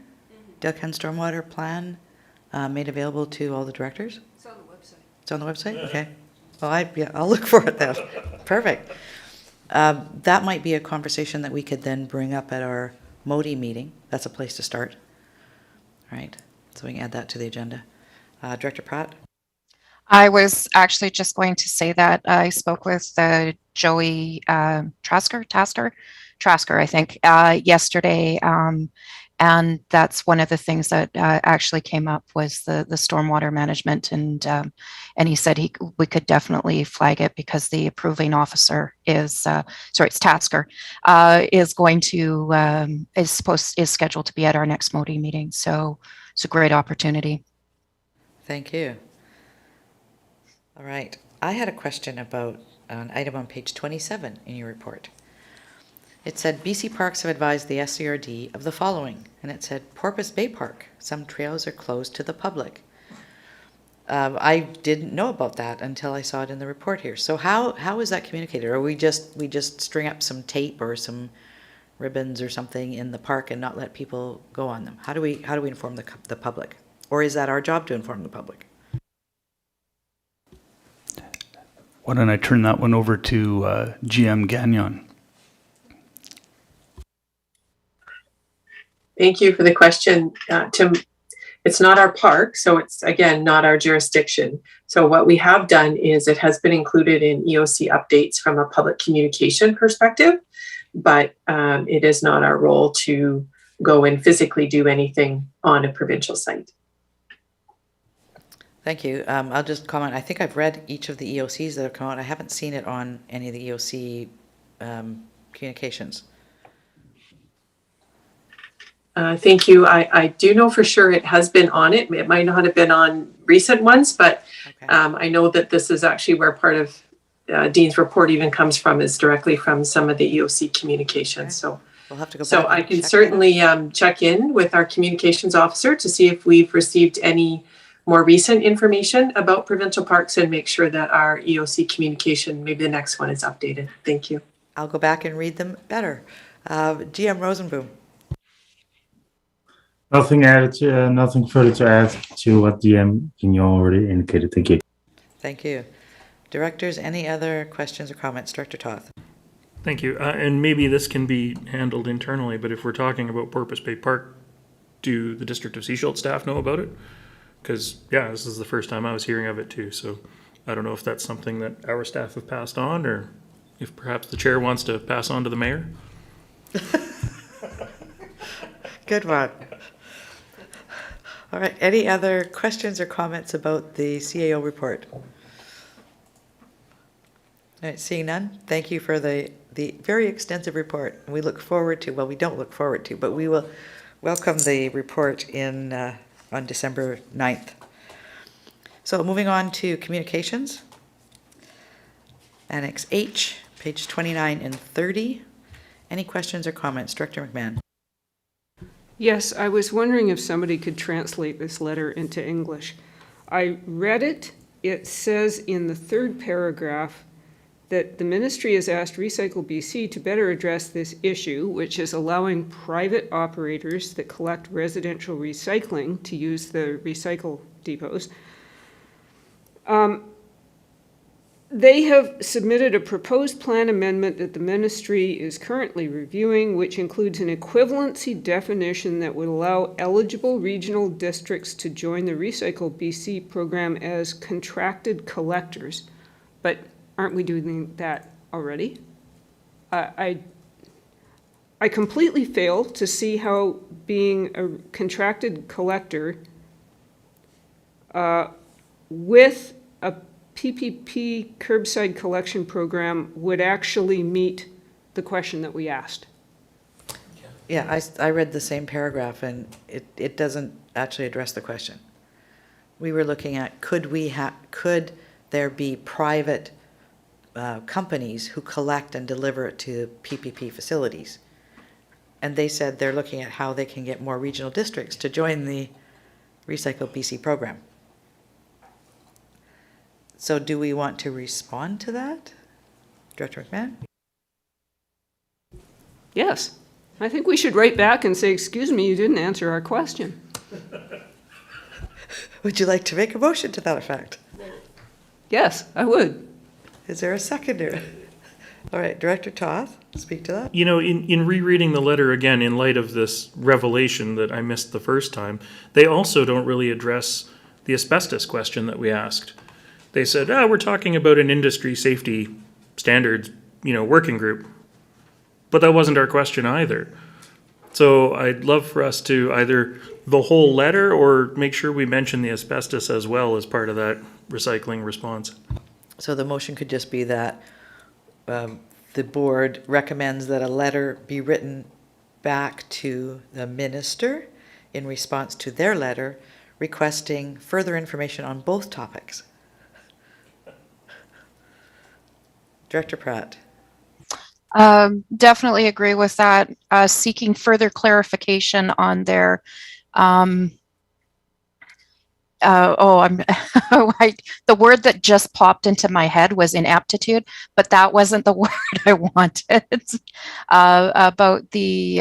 Delcan Stormwater Plan made available to all the directors? It's on the website. It's on the website? Okay. Well, I'll look for it then. Perfect. That might be a conversation that we could then bring up at our MODI meeting. That's a place to start. All right. So we can add that to the agenda. Director Pratt? I was actually just going to say that I spoke with Joey Trasker, I think, yesterday, and that's one of the things that actually came up was the stormwater management, and he said we could definitely flag it because the approving officer is it's Tasker is scheduled to be at our next MODI meeting, so it's a great opportunity. Thank you. All right. I had a question about an item on page 27 in your report. It said BC Parks have advised the SCRD of the following, and it said Porpoise Bay Park, some trails are closed to the public. I didn't know about that until I saw it in the report here. So how is that communicated? Or we just string up some tape or some ribbons or something in the park and not let people go on them? How do we inform the public? Or is that our job to inform the public? Why don't I turn that one over to GM Gagnon? Thank you for the question, Tim. It's not our park, so it's, again, not our jurisdiction. So what we have done is it has been included in EOC updates from a public communication perspective, but it is not our role to go and physically do anything on a provincial site. Thank you. I'll just comment. I think I've read each of the EOCs that have come out. I haven't seen it on any of the EOC communications. Thank you. I do know for sure it has been on it. It might not have been on recent ones, but Okay. I know that this is actually where part of Dean's report even comes from, is directly from some of the EOC communications. Okay. So, We'll have to go back. so I and can check certainly check in with our communications officer to see if we've received any more recent information about provincial parks and make sure that our EOC communication, maybe the next one, is updated. Thank you. I'll go back and read them better. GM Rosenboom. Nothing added, nothing further to add to what DM Gagnon already indicated. Thank you. Thank you. Directors, any other questions or comments? Director Toth. Thank you. And maybe this can be handled internally, but if we're talking about Porpoise Bay Park, do the District of Seashelt staff know about it? Because, yeah, this is the first time I was hearing of it too. So I don't know if that's something that our staff have passed on, or if perhaps the chair wants to pass on to the mayor. Good one. All right. Any other questions or comments about the CAO report? All right. Seeing none, thank you for the very extensive report. We look forward to, well, we don't look forward to, but we will welcome the report in on December 9th. So moving on to communications. Annex H, page 29 and 30. Any questions or comments? Director McMahon. Yes, I was wondering if somebody could translate this letter into English. I read it. It says in the third paragraph that the ministry has asked Recycle BC to better address this issue, which is allowing private operators that collect residential recycling to use the recycle depots. They have submitted a proposed plan amendment that the ministry is currently reviewing, which includes an equivalency definition that would allow eligible regional districts to join the Recycle BC program as contracted collectors. But aren't we doing that already? I completely fail to see how being a contracted collector with a PPP curbside collection program would actually meet the question that we asked. Yeah, I read the same paragraph and it doesn't actually address the question. We were looking at could there be private companies who collect and deliver it to PPP facilities? And they said they're looking at how they can get more regional districts to join the Recycle BC program. So do we want to respond to that? Director McMahon? Yes, I think we should write back and say, excuse me, you didn't answer our question. Would you like to make a motion to that effect? Yes, I would. Is there a seconder? All right, Director Toth, speak to that. You know, in rereading the letter again, in light of this revelation that I missed the first time, they also don't really address the asbestos question that we asked. They said, we're talking about an industry safety standards, working group. But that wasn't our question either. So I'd love for us to either the whole letter or make sure we mention the asbestos as well as part of that recycling response. So the motion could just be that the board recommends that a letter be written back to the minister in response to their letter requesting further information on both topics. Director Pratt. Definitely agree with that. Seeking further clarification on their, I'm the word that just popped into my head was inaptitude, but that wasn't the word I wanted. About the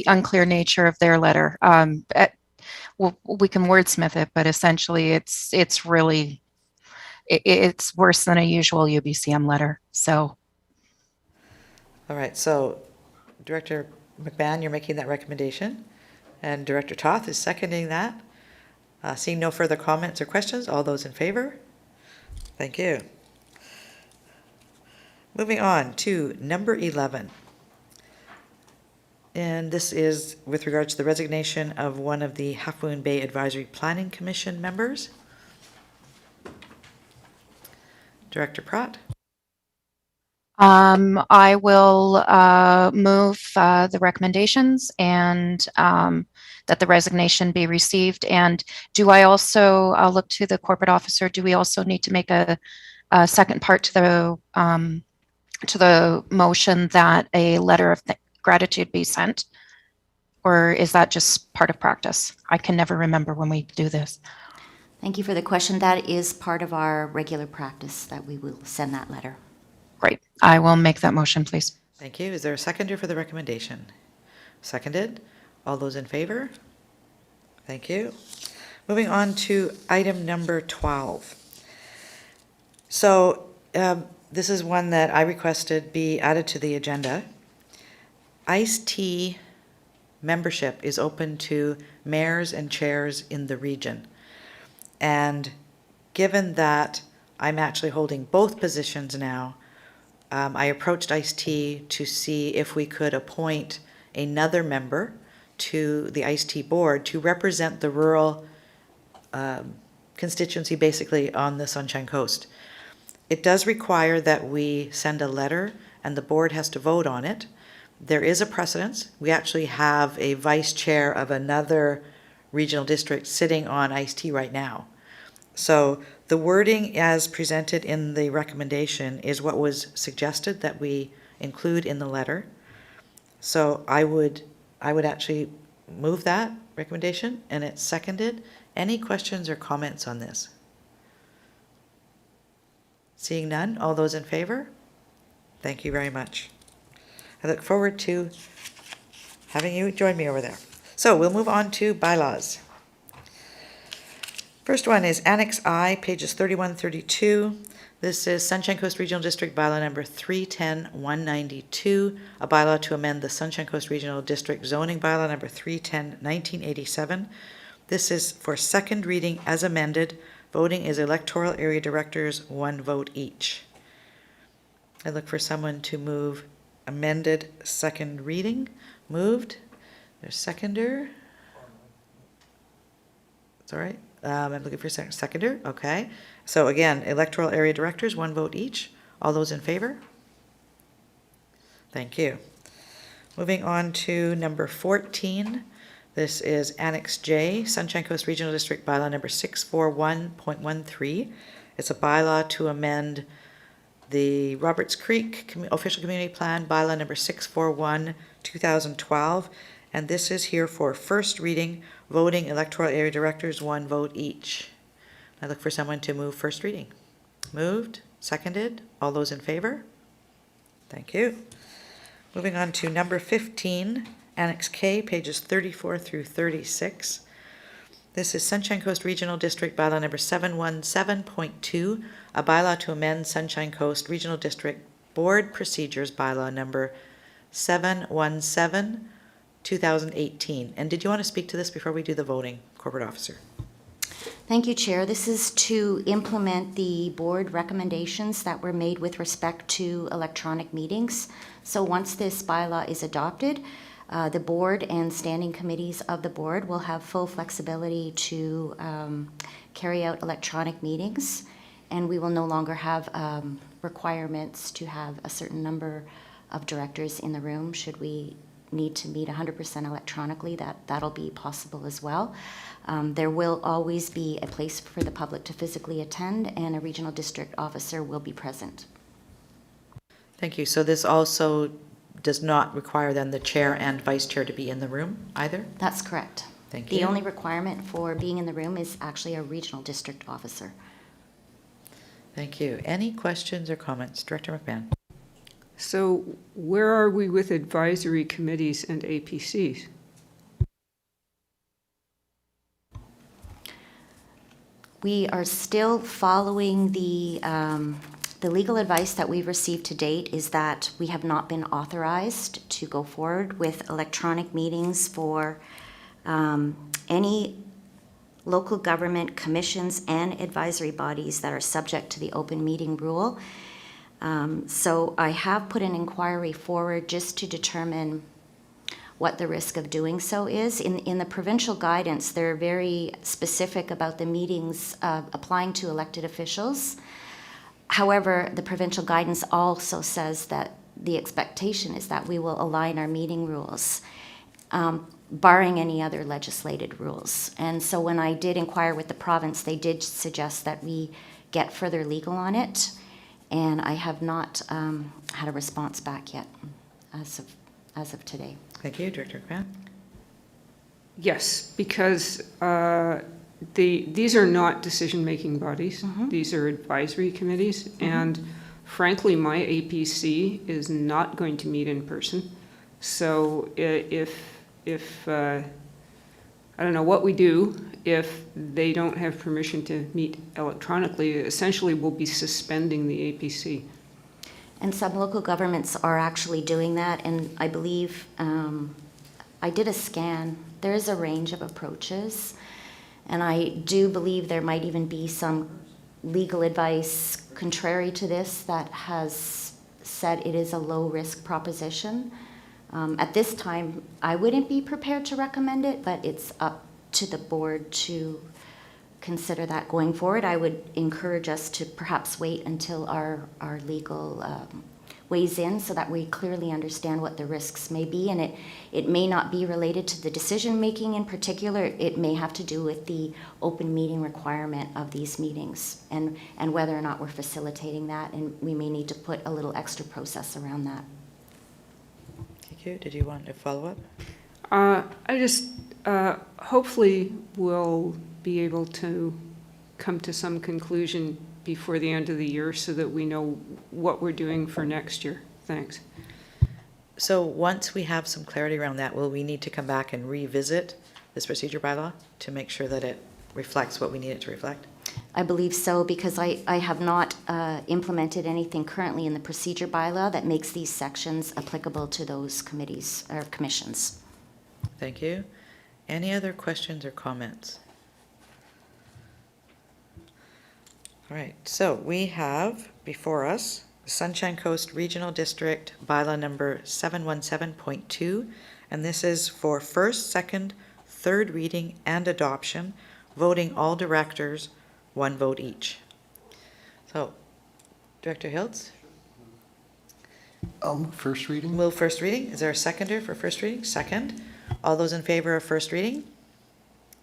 unclear nature of their letter. We can wordsmith it, but essentially it's really, it's worse than a usual UBCM letter. So. All right, so Director McMahon, you're making that recommendation, and Director Toth is seconding that. Seeing no further comments or questions, all those in favor? Thank you. Moving on to number 11. And this is with regards to the resignation of one of the Half Moon Bay Advisory Planning Commission members. Director Pratt. I will move the recommendations and that the resignation be received. And do I also, I'll look to the corporate officer, do we also need to make a second part to the motion that a letter of gratitude be sent? Or is that just part of practice? I can never remember when we do this. Thank you for the question. That is part of our regular practice that we will send that letter. Great. I will make that motion, please. Thank you. Is there a seconder for the recommendation? Seconded. All those in favor? Thank you. Moving on to item number 12. So this is one that I requested be added to the agenda. Iced tea membership is open to mayors and chairs in the region. And given that I'm actually holding both positions now, I approached ICE-T to see if we could appoint another member to the ICE-T board to represent the rural constituency basically on the Sunshine Coast. It does require that we send a letter and the board has to vote on it. There is a precedence. We actually have a vice chair of another regional district sitting on ICE-T right now. So the wording as presented in the recommendation is what was suggested that we include in the letter. So I would actually move that recommendation, and it's seconded. Any questions or comments on this? Seeing none, all those in favor? Thank you very much. I look forward to having you join me over there. So we'll move on to bylaws. First one is Annex I, pages 31, 32. This is Sunshine Coast Regional District Bylaw number 310-192, a bylaw to amend the Sunshine Coast Regional District zoning bylaw number 310-1987. This is for second reading as amended. Voting is electoral area directors, 1 vote each. I look for someone to move amended second reading. Moved. There's seconder. It's all right. I'm looking for seconder. Okay. So again, electoral area directors, 1 vote each. All those in favor? Thank you. Moving on to number 14. This is Annex J, Sunshine Coast Regional District Bylaw number 641.13. It's a bylaw to amend the Roberts Creek Official Community Plan Bylaw number 641/2012. And this is here for first reading, voting electoral area directors, 1 vote each. I look for someone to move first reading. Moved, seconded, all those in favor? Thank you. Moving on to number 15, Annex K, pages 34 through 36. This is Sunshine Coast Regional District Bylaw number 717.2, a bylaw to amend Sunshine Coast Regional District Board Procedures Bylaw number 717/2018. And did you want to speak to this before we do the voting, Corporate Officer? Thank you, Chair. This is to implement the board recommendations that were made with respect to electronic meetings. So once this bylaw is adopted, the board and standing committees of the board will have full flexibility to carry out electronic meetings, and we will no longer have requirements to have a certain number of directors in the room. Should we need to meet 100% electronically, that'll be possible as well. There will always be a place for the public to physically attend, and a regional district officer will be present. Thank you. So this also does not require then the chair and vice chair to be in the room either? That's correct. Thank you. The only requirement for being in the room is actually a regional district officer. Thank you. Any questions or comments? Director McMahon. So where are we with advisory committees and APCs? We are still following the legal advice that we've received to date is that we have not been authorized to go forward with electronic meetings for any local government commissions and advisory bodies that are subject to the open meeting rule. So I have put an inquiry forward just to determine what the risk of doing so is. In the provincial guidance, they're very specific about the meetings applying to elected officials. However, the provincial guidance also says that the expectation is that we will align our meeting rules, barring any other legislated rules. And so when I did inquire with the province, they did suggest that we get further legal on it, and I have not had a response back yet as of today. Thank you. Director McMahon. Yes, because these are not decision-making bodies. These are advisory committees. And frankly, my APC is not going to meet in person. So if I don't know what we do, if they don't have permission to meet electronically, essentially we'll be suspending the APC. And some local governments are actually doing that, and I believe, I did a scan. There is a range of approaches, and I do believe there might even be some legal advice contrary to this that has said it is a low-risk proposition. At this time, I wouldn't be prepared to recommend it, but it's up to the board to consider that going forward. I would encourage us to perhaps wait until our legal weighs in so that we clearly understand what the risks may be. And it may not be related to the decision making in particular. It may have to do with the open meeting requirement of these meetings and whether or not we're facilitating that. And we may need to put a little extra process around that. Thank you. Did you want to follow up? I just hopefully we'll be able to come to some conclusion before the end of the year so that we know what we're doing for next year. Thanks. So once we have some clarity around that, will we need to come back and revisit this procedure bylaw to make sure that it reflects what we need it to reflect? I believe so, because I have not implemented anything currently in the procedure bylaw that makes these sections applicable to those committees or commissions. Thank you. Any other questions or comments? All right, so we have before us the Sunshine Coast Regional District Bylaw number 717.2, and this is for first, second, third reading and adoption, voting all directors, 1 vote each. So, Director Hiltz? First reading? Move first reading. Is there a seconder for first reading? Second. All those in favor of first reading?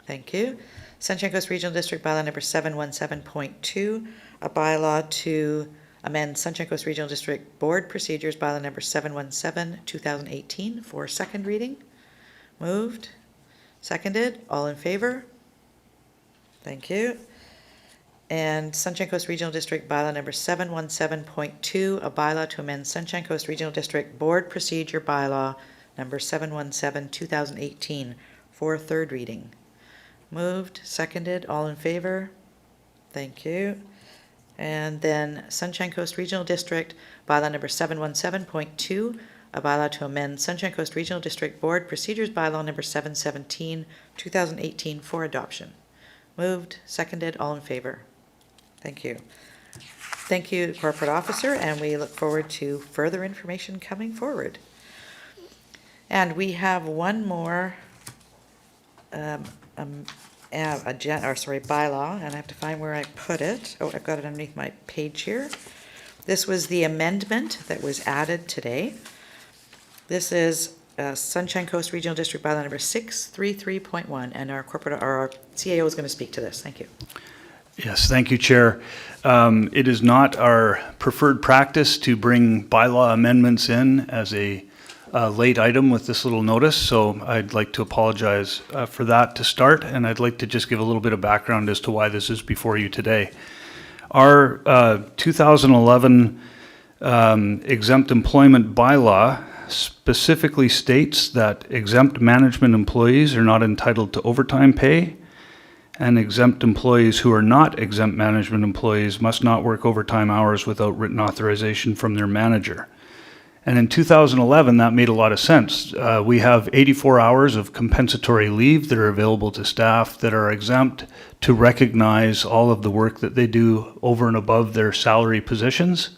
Thank you. Sunshine Coast Regional District Bylaw number 717.2, a bylaw to amend Sunshine Coast Regional District Board Procedures Bylaw number 717/2018 for second reading. Moved. Seconded. All in favor? Thank you. And Sunshine Coast Regional District Bylaw number 717.2, a bylaw to amend Sunshine Coast Regional District Board Procedure Bylaw number 717/2018 for third reading. Moved, seconded, all in favor? Thank you. And then Sunshine Coast Regional District Bylaw number 717.2, a bylaw to amend Sunshine Coast Regional District Board Procedures Bylaw number 717/2018 for adoption. Moved, seconded, all in favor? Thank you. Thank you, Corporate Officer, and we look forward to further information coming forward. And we have one more bylaw, and I have to find where I put it. Oh, I've got it underneath my page here. This was the amendment that was added today. This is Sunshine Coast Regional District Bylaw number 633.1, and our CAO is going to speak to this. Thank you. Yes, thank you, Chair. It is not our preferred practice to bring bylaw amendments in as a late item with this little notice, so I'd like to apologize for that to start, and I'd like to just give a little bit of background as to why this is before you today. Our 2011 exempt employment bylaw specifically states that exempt management employees are not entitled to overtime pay, and exempt employees who are not exempt management employees must not work overtime hours without written authorization from their manager. And in 2011, that made a lot of sense. We have 84 hours of compensatory leave that are available to staff that are exempt to recognize all of the work that they do over and above their salary positions.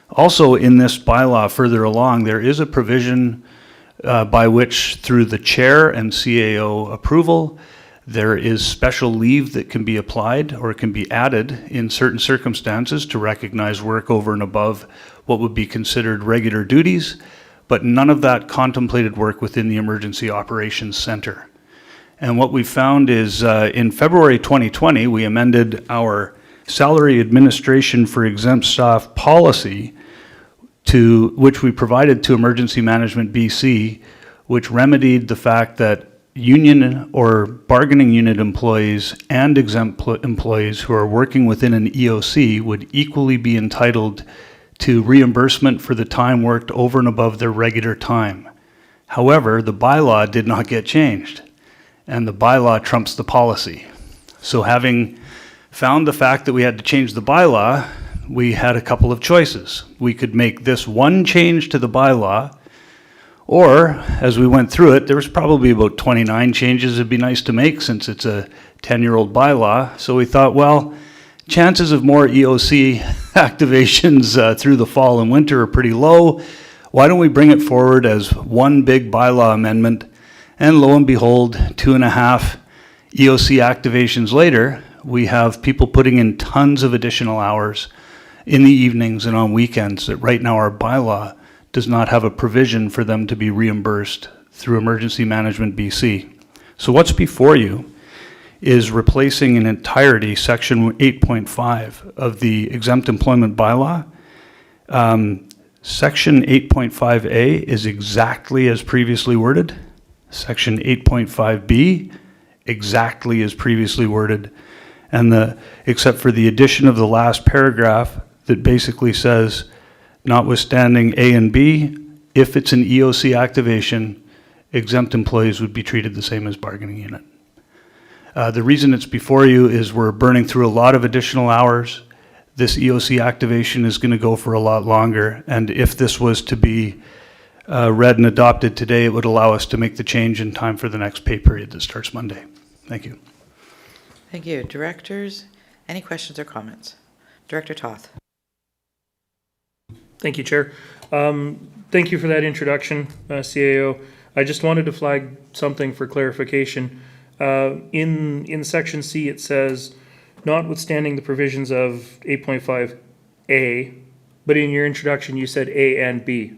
Also, in this bylaw further along, there is a provision by which, through the chair and CAO approval, there is special leave that can be applied or can be added in certain circumstances to recognize work over and above what would be considered regular duties, but none of that contemplated work within the Emergency Operations Center. And what we found is in February 2020, we amended our salary administration for exempt staff policy to which we provided to Emergency Management BC, which remedied the fact that union or bargaining unit employees and exempt employees who are working within an EOC would equally be entitled to reimbursement for the time worked over and above their regular time. However, the bylaw did not get changed, and the bylaw trumps the policy. So having found the fact that we had to change the bylaw, we had a couple of choices. We could make this one change to the bylaw, or, as we went through it, there was probably about 29 changes it'd be nice to make since it's a 10-year-old bylaw. So we thought, well, chances of more EOC activations through the fall and winter are pretty low. Why don't we bring it forward as one big bylaw amendment? And lo and behold, 2.5 EOC activations later, we have people putting in tons of additional hours in the evenings and on weekends that right now our bylaw does not have a provision for them to be reimbursed through Emergency Management BC. So what's before you is replacing in entirety Section 8.5 of the Exempt Employment Bylaw. Section 8.5A is exactly as previously worded. Section 8.5B, exactly as previously worded. And except for the addition of the last paragraph that basically says, notwithstanding A and B, if it's an EOC activation, exempt employees would be treated the same as bargaining unit. The reason it's before you is we're burning through a lot of additional hours. This EOC activation is going to go for a lot longer, and if this was to be read and adopted today, it would allow us to make the change in time for the next pay period that starts Monday. Thank you. Thank you. Directors, any questions or comments? Director Toth. Thank you, Chair. Thank you for that introduction, CAO. I just wanted to flag something for clarification. In Section C, it says, notwithstanding the provisions of 8.5A, but in your introduction, you said A and B.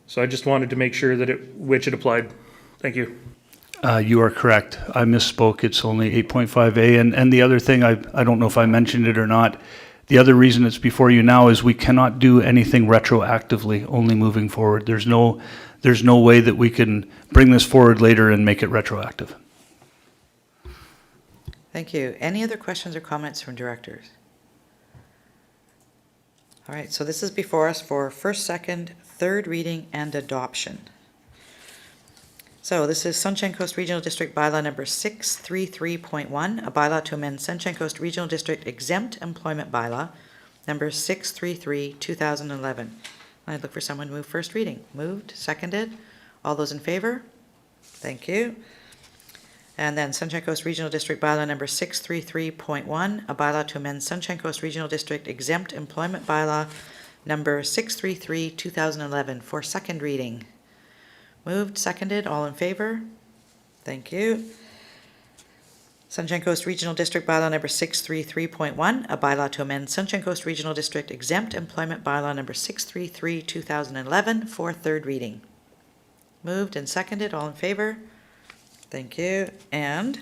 So I just wanted to make sure that which it applied. Thank you. You are correct. I misspoke. It's only 8.5A. And the other thing, I don't know if I mentioned it or not, the other reason it's before you now is we cannot do anything retroactively, only moving forward. There's no way that we can bring this forward later and make it retroactive. Thank you. Any other questions or comments from directors? All right, so this is before us for first, second, third reading and adoption. So this is Sunshine Coast Regional District Bylaw number 633.1, a bylaw to amend Sunshine Coast Regional District Exempt Employment Bylaw number 633, 2011. I'd look for someone to move first reading. Moved, seconded. All those in favor? Thank you. And then Sunshine Coast Regional District Bylaw number 633.1, a bylaw to amend Sunshine Coast Regional District Exempt Employment Bylaw number 633, 2011 for second reading. Moved, seconded, all in favor? Thank you. Sunshine Coast Regional District Bylaw number 633.1, a bylaw to amend Sunshine Coast Regional District Exempt Employment Bylaw number 633, 2011 for third reading. Moved and seconded, all in favor? Thank you. And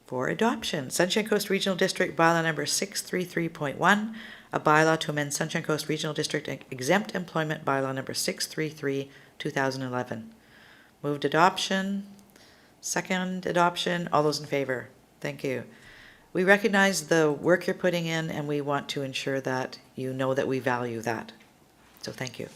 for adoption. Sunshine Coast Regional District Bylaw number 633.1, a bylaw to amend Sunshine Coast Regional District Exempt Employment Bylaw number 633, 2011. Moved adoption, second adoption, all those in favor? Thank you. We recognize the work you're putting in, and we want to ensure that you know that we value that. So thank you.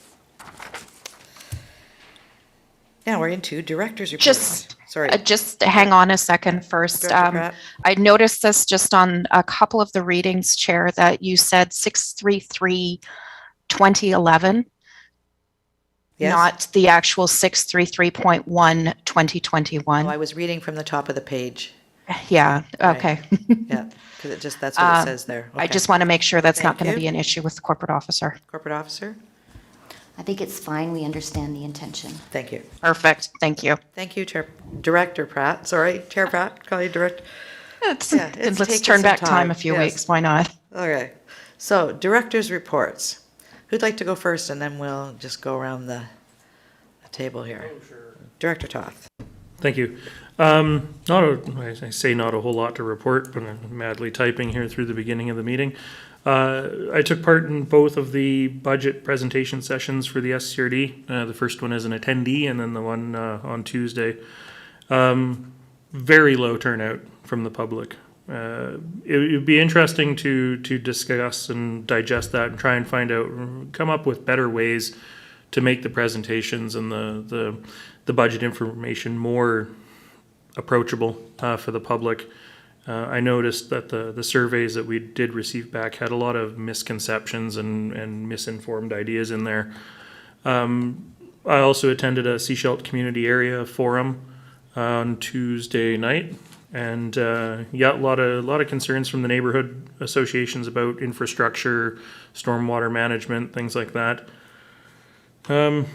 Now we're into director's reports. Sorry. Just hang on a second first. Director Pratt? I noticed this just on a couple of the readings, Chair, that you said 633 2011, Yes? not the actual 633.1 2021. Oh, I was reading from the top of the page. Yeah, Right. okay. Yeah, because that's what it says there. I Okay. just want to make sure that's not Thank going to you. be an issue with the corporate officer. Corporate officer? I think it's fine. We understand the intention. Thank you. Perfect, thank you. Thank you, Director Pratt. Sorry, Chair Pratt, call you Director. It's, Yeah, it's let's taken turn some back time time, a few yes. weeks, why not? Okay, so director's reports. Who'd like to go first, and then we'll just go around the table here. Director Toth. Thank you. I say not a whole lot to report, but I'm madly typing here through the beginning of the meeting. I took part in both of the budget presentation sessions for the SCRD. The first one as an attendee, and then the one on Tuesday. Very low turnout from the public. It would be interesting to discuss and digest that and try and find out, come up with better ways to make the presentations and the budget information more approachable for the public. I noticed that the surveys that we did receive back had a lot of misconceptions and misinformed ideas in there. I also attended a Seashelt Community Area Forum on Tuesday night, and yeah, a lot of concerns from the neighborhood associations about infrastructure, stormwater management, things like that.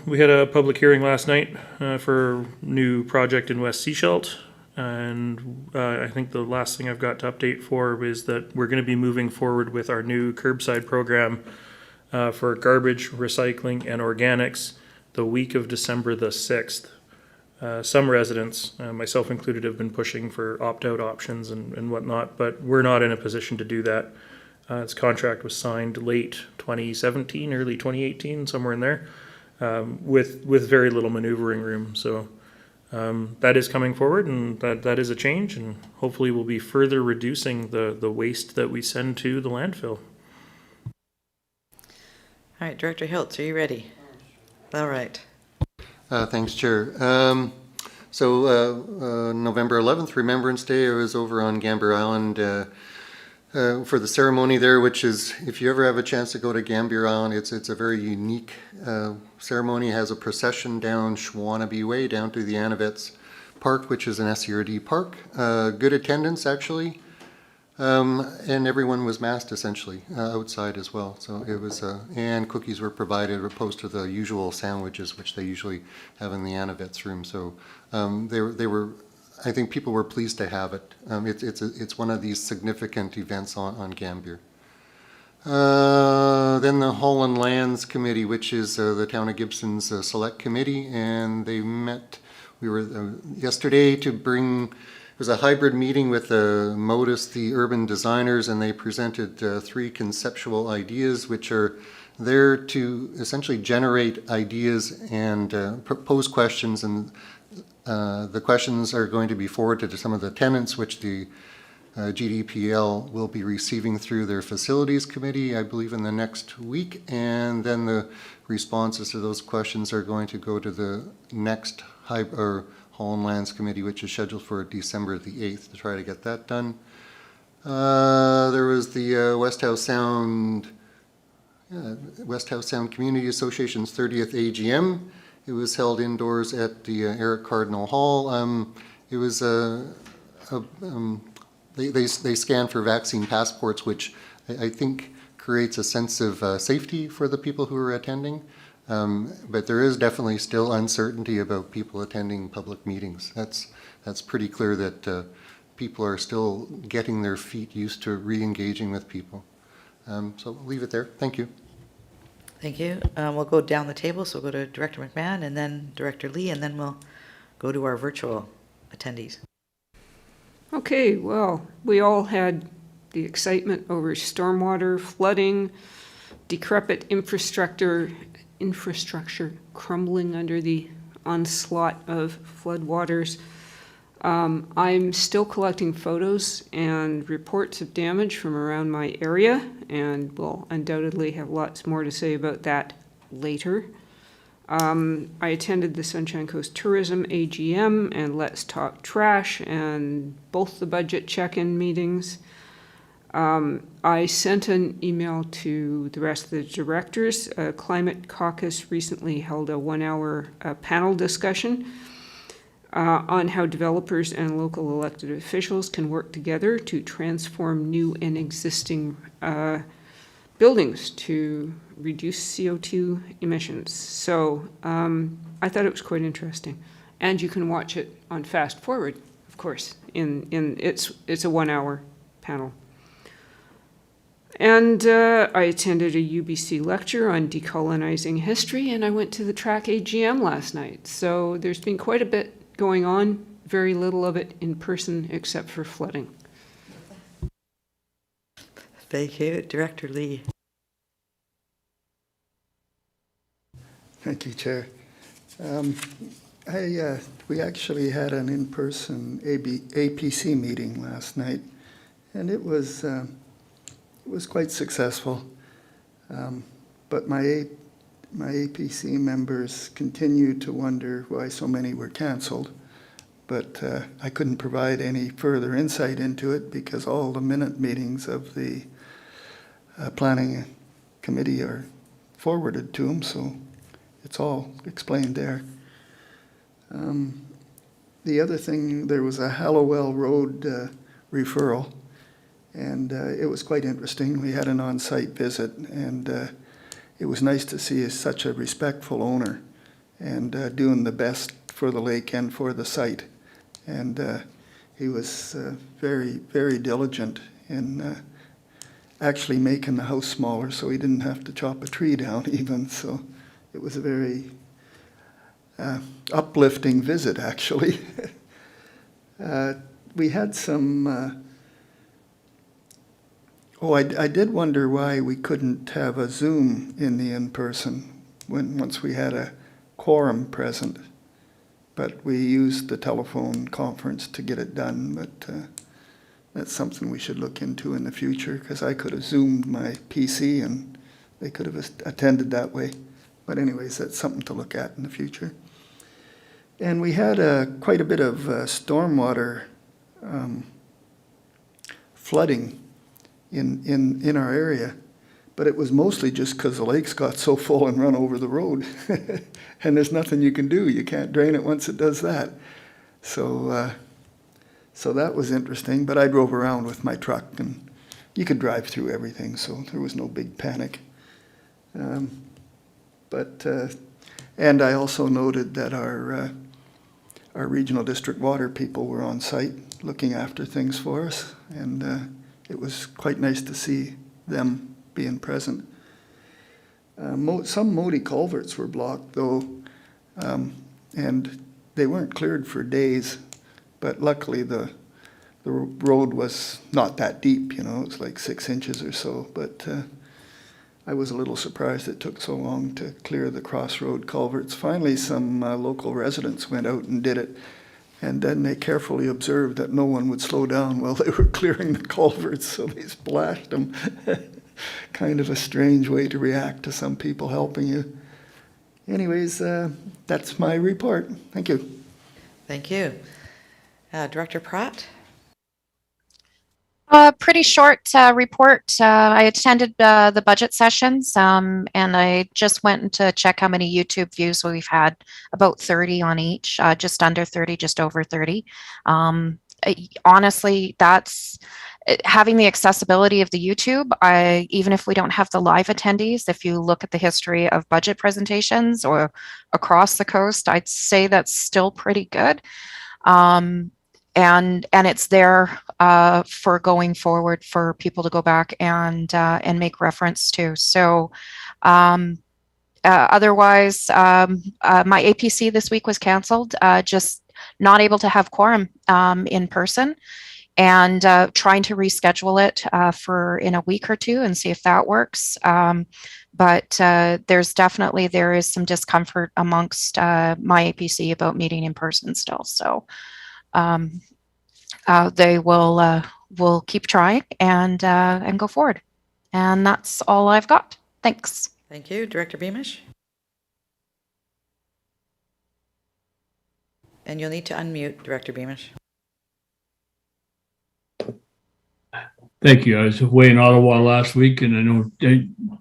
We had a public hearing last night for a new project in West Seashelt, and I think the last thing I've got to update for is that we're going to be moving forward with our new curbside program for garbage, recycling, and organics the week of December the 6th. Some residents, myself included, have been pushing for opt-out options and whatnot, but we're not in a position to do that. Its contract was signed late 2017, early 2018, somewhere in there, with very little maneuvering room. So that is coming forward, and that is a change, and hopefully we'll be further reducing the waste that we send to the landfill. All right, Director Hiltz, are you ready? All right. Thanks, Chair. November 11th, Remembrance Day, I was over on Gambier Island for the ceremony there, which is, if you ever have a chance to go to Gambier Island, it's a very unique ceremony. It has a procession down Schwannaby Way down to the Annevets Park, which is an SCRD park. Good attendance, actually. And everyone was masked essentially outside as well. So it was, and cookies were provided opposed to the usual sandwiches which they usually have in the Annevets room. So they were, I think people were pleased to have it. It's one of these significant events on Gambier. Then the Holland Lands Committee, which is the Town of Gibson's select committee, and they met. We were yesterday to bring. It was a hybrid meeting with Modus, the urban designers, and they presented 3 conceptual ideas which are there to essentially generate ideas and pose questions, and the questions are going to be forwarded to some of the tenants which the GDPL will be receiving through their facilities committee, I believe, in the next week, and then the responses to those questions are going to go to the next Holland Lands Committee, which is scheduled for December the 8th to try to get that done. There was the West House Sound Community Association's 30th AGM. It was held indoors at the Eric Cardinal Hall. It was they scan for vaccine passports, which I think creates a sense of safety for the people who are attending. But there is definitely still uncertainty about people attending public meetings. That's pretty clear that people are still getting their feet used to re-engaging with people. So we'll leave it there. Thank you. Thank you. We'll go down the table. So we'll go to Director McMahon and then Director Lee, and then we'll go to our virtual attendees. Okay, well, we all had the excitement over stormwater, flooding, decrepit infrastructure crumbling under the onslaught of floodwaters. I'm still collecting photos and reports of damage from around my area, and will undoubtedly have lots more to say about that later. I attended the Sunshine Coast Tourism AGM and Let's Talk Trash and both the budget check-in meetings. I sent an email to the rest of the directors. Climate Caucus recently held a 1-hour panel discussion on how developers and local elected officials can work together to transform new and existing buildings to reduce CO2 emissions. So I thought it was quite interesting. And you can watch it on Fast Forward, of course. It's a 1-hour panel. And I attended a UBC lecture on decolonizing history, and I went to the track AGM last night. So there's been quite a bit going on, very little of it in person except for flooding. Thank you, Director Lee. Thank you, Chair. We actually had an in-person APC meeting last night, and it was quite successful. But my APC members continue to wonder why so many were canceled. But I couldn't provide any further insight into it because all the minute meetings of the planning committee are forwarded to them, so it's all explained there. The other thing, there was a Hallowell Road referral, and it was quite interesting. We had an on-site visit, and it was nice to see such a respectful owner and doing the best for the lake and for the site. And he was very, very diligent in actually making the house smaller so he didn't have to chop a tree down even. So it was a very uplifting visit, actually. We had some... I did wonder why we couldn't have a Zoom in the in-person once we had a quorum present. But we used the telephone conference to get it done. But that's something we should look into in the future, because I could have Zoomed my PC and they could have attended that way. But anyways, that's something to look at in the future. And we had quite a bit of stormwater flooding in our area, but it was mostly just because the lakes got so full and run over the road. And there's nothing you can do. You can't drain it once it does that. So that was interesting, but I drove around with my truck and you could drive through everything, so there was no big panic. And I also noted that our regional district water people were on site looking after things for us, and it was quite nice to see them being present. Some Modi culverts were blocked, though, and they weren't cleared for days, but luckily the road was not that deep, it was like 6 inches or so, but I was a little surprised it took so long to clear the crossroad culverts. Finally, some local residents went out and did it, and then they carefully observed that no one would slow down while they were clearing the culverts, so they splashed them. Kind of a strange way to react to some people helping you. Anyways, that's my report. Thank you. Thank you. Director Pratt? Pretty short report. I attended the budget sessions, and I just went to check how many YouTube views we've had. About 30 on each, just under 30, just over 30. Honestly, that's having the accessibility of the YouTube. Even if we don't have the live attendees, if you look at the history of budget presentations or across the coast, I'd say that's still pretty good. And it's there for going forward for people to go back and make reference to. So otherwise, my APC this week was canceled, just not able to have quorum in person. and trying to reschedule it for in a week or two and see if that works. But there is some discomfort amongst my APC about meeting in person still. So they will keep trying and go forward. And that's all I've got. Thanks. Thank you. Director Beamish? And you'll need to unmute, Director Beamish. Thank you. I was away in Ottawa last week, and I know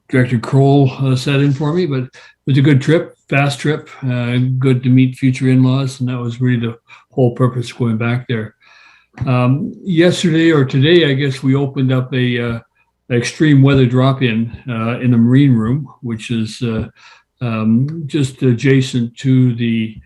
Director Kroll sat in for me, but it was a good trip, fast trip, good to meet future in-laws, and that was really the whole purpose of going back there. Yesterday or today, I guess we opened up a extreme weather drop-in in the Marine Room, which is just adjacent to the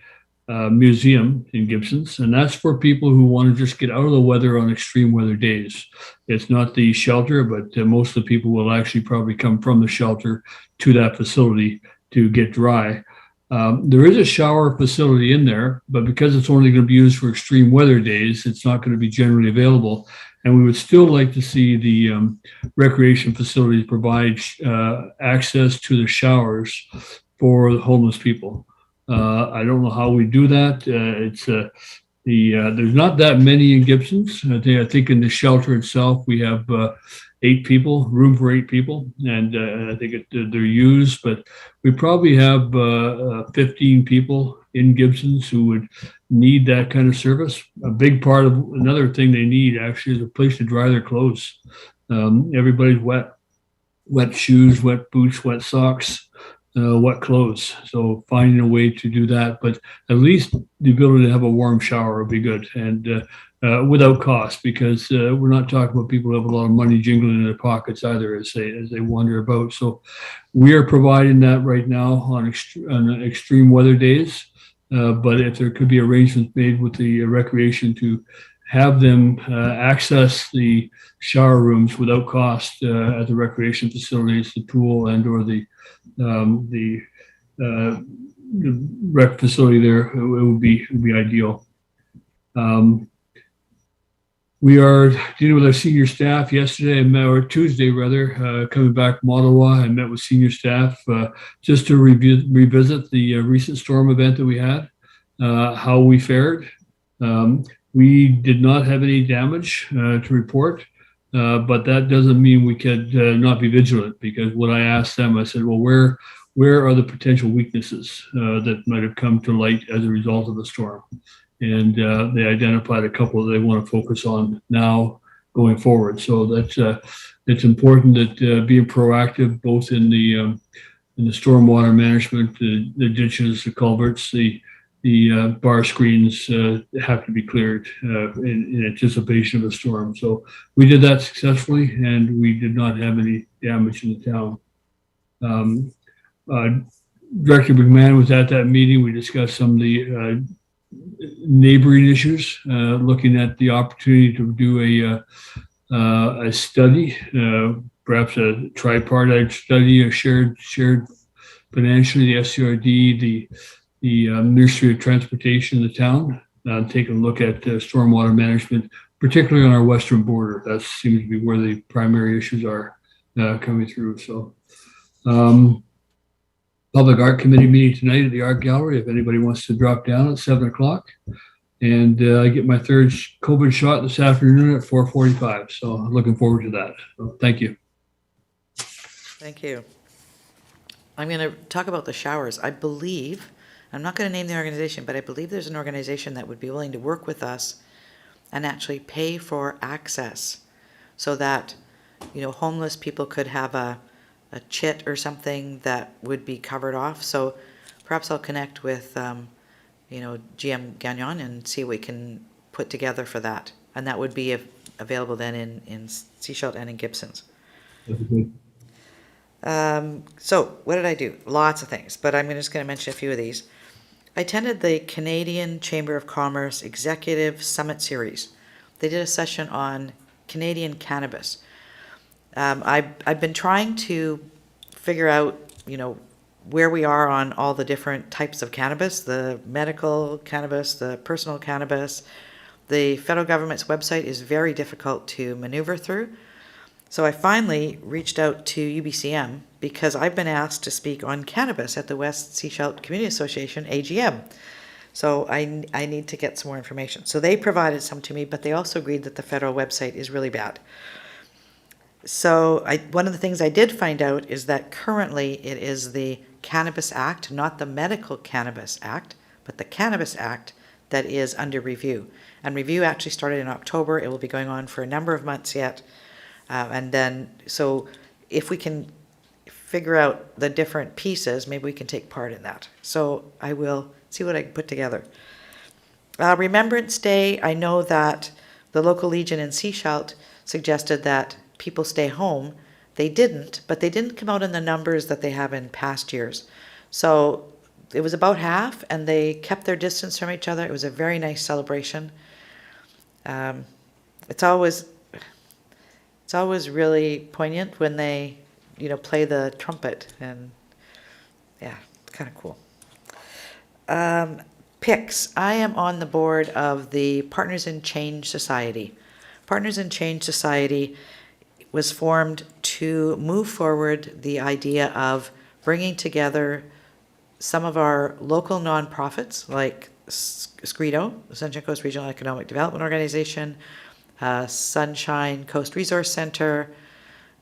museum in Gibsons, and that's for people who want to just get out of the weather on extreme weather days. It's not the shelter, but most of the people will actually probably come from the shelter to that facility to get dry. There is a shower facility in there, but because it's only going to be used for extreme weather days, it's not going to be generally available. And we would still like to see the recreation facilities provide access to the showers for the homeless people. I don't know how we do that. There's not that many in Gibsons. I think in the shelter itself, we have 8 people, room for 8 people, and I think they're used, but we probably have 15 people in Gibsons who would need that kind of service. A big part of another thing they need actually is a place to dry their clothes. Everybody's wet shoes, wet boots, wet socks. Wet clothes. So finding a way to do that, but at least the ability to have a warm shower would be good, and without cost, because we're not talking about people who have a lot of money jingling in their pockets either as they wander about. So we are providing that right now on extreme weather days. But if there could be arrangements made with the recreation to have them access the shower rooms without cost at the recreation facilities, the pool and or the rec facility there, it would be ideal. We are dealing with our senior staff. Yesterday, or Tuesday rather, coming back from Ottawa, I met with senior staff just to revisit the recent storm event that we had, how we fared. We did not have any damage to report. But that doesn't mean we could not be vigilant, because what I asked them, I said, well, where are the potential weaknesses that might have come to light as a result of the storm? And they identified a couple that they want to focus on now going forward. So that's it's important that being proactive, both in the stormwater management, the ditches, the culverts, the bar screens have to be cleared in anticipation of a storm. So we did that successfully, and we did not have any damage in the town. Director McMahon was at that meeting. We discussed some of the neighboring issues, looking at the opportunity to do a study, perhaps a tripartite study, a shared financially, the SCRD, the Ministry of Transportation in the town, taking a look at stormwater management, particularly on our western border. That seems to be where the primary issues are coming through. So Public Art Committee meeting tonight at the Art Gallery, if anybody wants to drop down at 7 o'clock. And I get my third COVID shot this afternoon at 4:45. So I'm looking forward to that. So thank you. Thank you. I'm going to talk about the showers. I believe, I'm not going to name the organization, but I believe there's an organization that would be willing to work with us and actually pay for access so that, homeless people could have a chit or something that would be covered off. So perhaps I'll connect with, GM Gagnon and see what we can put together for that. And that would be available then in Sechelt and in Gibsons. So what did I do? Lots of things, but I'm just going to mention a few of these. I attended the Canadian Chamber of Commerce Executive Summit Series. They did a session on Canadian cannabis. I've been trying to figure out, where we are on all the different types of cannabis, the medical cannabis, the personal cannabis, the federal government's website is very difficult to maneuver through. So I finally reached out to UBCM because I've been asked to speak on cannabis at the West Sechelt Community Association AGM. So I need to get some more information. So they provided some to me, but they also agreed that the federal website is really bad. So one of the things I did find out is that currently it is the Cannabis Act, not the Medical Cannabis Act, but the Cannabis Act that is under review. And review actually started in October. It will be going on for a number of months yet. And then, so if we can figure out the different pieces, maybe we can take part in that. So I will see what I can put together. Remembrance Day, I know that the local Legion in Sechelt suggested that people stay home. They didn't, but they didn't come out in the numbers that they have in past years. So it was about half, and they kept their distance from each other. It was a very nice celebration. It's always really poignant when they, play the trumpet, and yeah, it's kind of cool. PICS. I am on the board of the Partners in Change Society. Partners in Change Society was formed to move forward the idea of bringing together some of our local nonprofits like SCREDO, the Sunshine Coast Regional Economic Development Organization, Sunshine Coast Resource Center,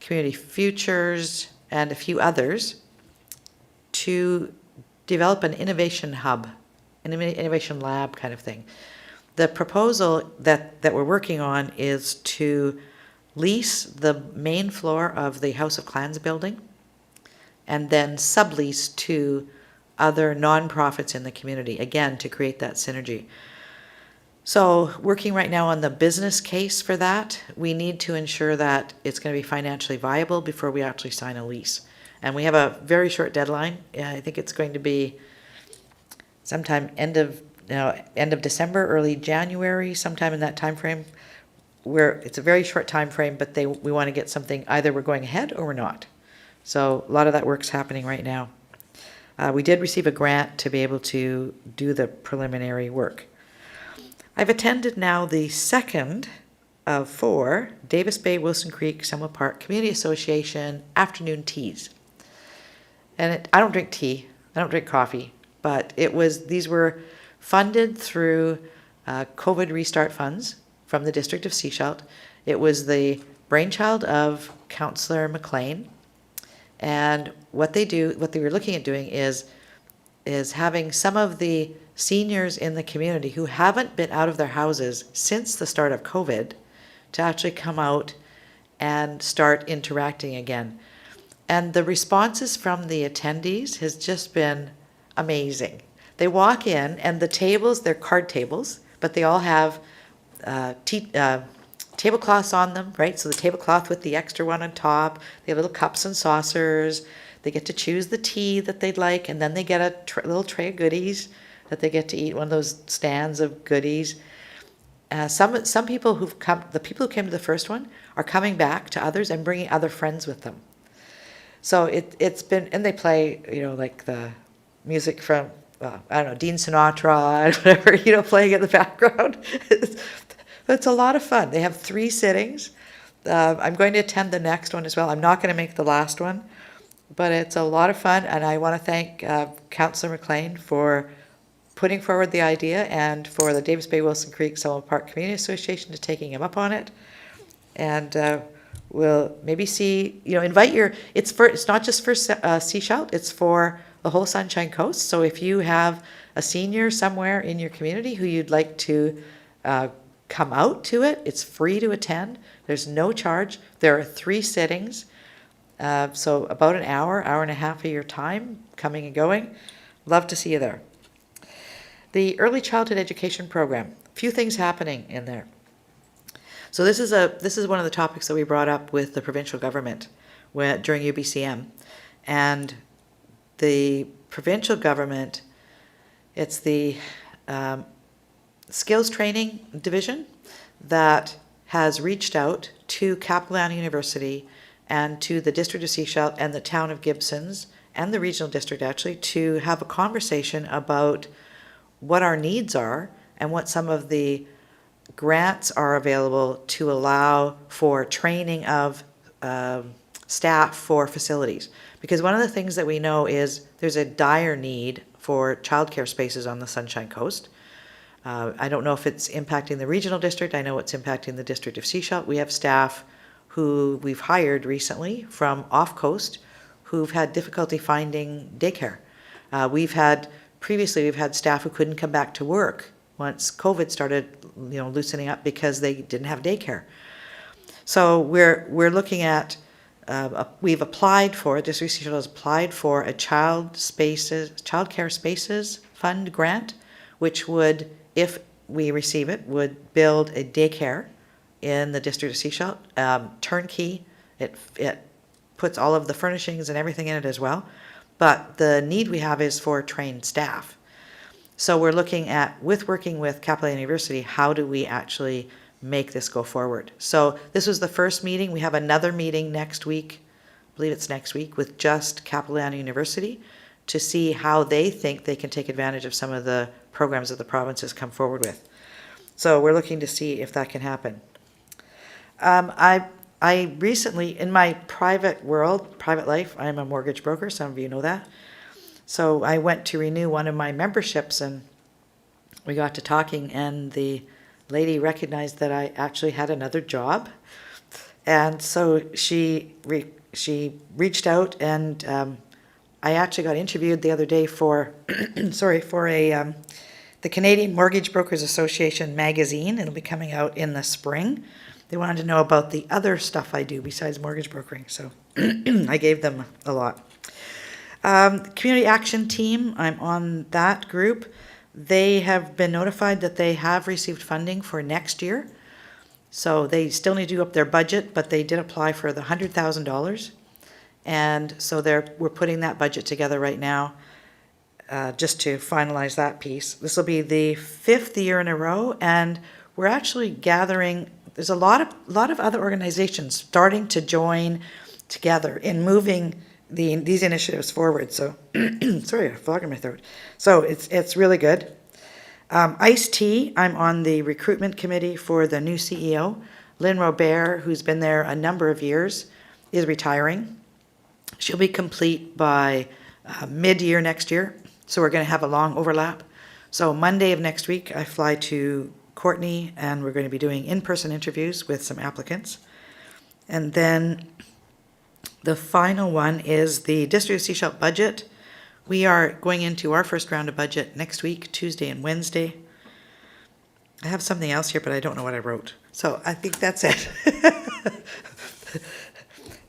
Community Futures, and a few others, to develop an innovation hub, an innovation lab kind of thing. The proposal that we're working on is to lease the main floor of the House of Clans building and then sublease to other nonprofits in the community, again, to create that synergy. So working right now on the business case for that, we need to ensure that it's going to be financially viable before we actually sign a lease. And we have a very short deadline. I think it's going to be sometime end of December, early January, sometime in that time frame, where it's a very short time frame, but we want to get something, either we're going ahead or we're not. So a lot of that work's happening right now. We did receive a grant to be able to do the preliminary work. I've attended now the second of 4 Davis Bay, Wilson Creek, Summer Park Community Association afternoon teas. And I don't drink tea, I don't drink coffee, but these were funded through COVID Restart funds from the District of Sechelt. It was the brainchild of Councillor McLean. And what they were looking at doing is having some of the seniors in the community who haven't been out of their houses since the start of COVID to actually come out and start interacting again. And the responses from the attendees has just been amazing. They walk in and the tables, they're card tables, but they all have tablecloths on them, right? So the tablecloth with the extra one on top, they have little cups and saucers, they get to choose the tea that they'd like, and then they get a little tray of goodies that they get to eat, one of those stands of goodies. Some people the people who came to the first one are coming back to others and bringing other friends with them. So it's been, and they play, like the music from, Dean Sinatra, and whatever, playing in the background. It's a lot of fun. They have 3 sittings. I'm going to attend the next one as well. I'm not going to make the last one, but it's a lot of fun, and I want to thank Councillor McLean for putting forward the idea, and for the Davis Bay Wilson Creek Summer Park Community Association to taking him up on it. And we'll maybe see, invite it's not just for Sechelt, it's for the whole Sunshine Coast. So if you have a senior somewhere in your community who you'd like to come out to it, it's free to attend. There's no charge. There are 3 sittings. So about an hour and a half of your time coming and going. Love to see you there. The Early Childhood Education Program. A few things happening in there. So this is one of the topics that we brought up with the provincial government during UBCM. And the provincial government, it's the Skills Training Division that has reached out to Capilano University and to the District of Sechelt and the town of Gibsons and the regional district actually to have a conversation about what our needs are and what some of the grants are available to allow for training of staff for facilities. Because one of the things that we know is there's a dire need for childcare spaces on the Sunshine Coast. I don't know if it's impacting the regional district. I know it's impacting the district of Sechelt. We have staff who we've hired recently from off-coast who've had difficulty finding daycare. Previously we've had staff who couldn't come back to work once COVID started, loosening up because they didn't have daycare. So we're looking at, we've applied for, District of Sechelt has applied for a childcare spaces fund grant, which would, if we receive it, would build a daycare in the District of Sechelt, turnkey. It puts all of the furnishings and everything in it as well. But the need we have is for trained staff. So we're looking at, working with Capella University, how do we actually make this go forward? So this was the first meeting. We have another meeting next week, I believe it's next week, with just Capella University to see how they think they can take advantage of some of the programs that the province has come forward with. So we're looking to see if that can happen. I recently, in my private life, I'm a mortgage broker, some of you know that. So I went to renew one of my memberships and we got to talking and the lady recognized that I actually had another job. And so she reached out and I actually got interviewed the other day for, the Canadian Mortgage Brokers Association magazine. It'll be coming out in the spring. They wanted to know about the other stuff I do besides mortgage brokering, so I gave them a lot. Community Action Team, I'm on that group. They have been notified that they have received funding for next year. So they still need to do up their budget, but they did apply for the $100,000. And so we're putting that budget together right now just to finalize that piece. This will be the 5th year in a row, and we're actually gathering. There's a lot of other organizations starting to join together in moving these initiatives forward. So, sorry, a frog in my throat. So it's really good. ICE-T, I'm on the recruitment committee for the new CEO. Lynn Robert, who's been there a number of years, is retiring. She'll be complete by mid-year next year. So we're going to have a long overlap. So Monday of next week, I fly to Courtney, and we're going to be doing in-person interviews with some applicants. And then the final one is the District of Sechelt budget. We are going into our first round of budget next week, Tuesday and Wednesday. I have something else here, but I don't know what I wrote. So I think that's it.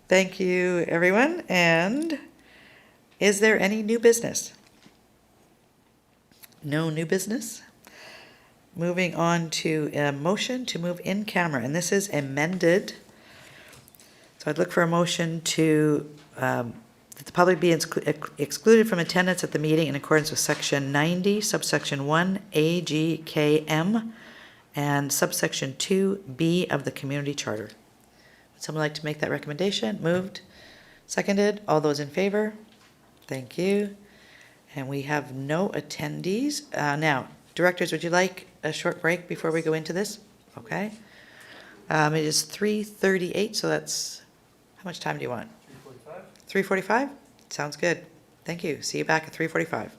Thank you, everyone. And is there any new business? No new business? Moving on to a motion to move in camera, and this is amended. So I'd look for a motion to that the public be excluded from attendance at the meeting in accordance with section 90, subsection 1, A, G, K, M, and subsection 2, B of the community charter. Would someone like to make that recommendation? Moved, seconded. All those in favor? Thank you. And we have no attendees. Now, directors, would you like a short break before we go into this? Okay. It is 3:38, so that's, how much time do you want? 3:45. 3:45? Sounds good. Thank you. See you back at 3:45.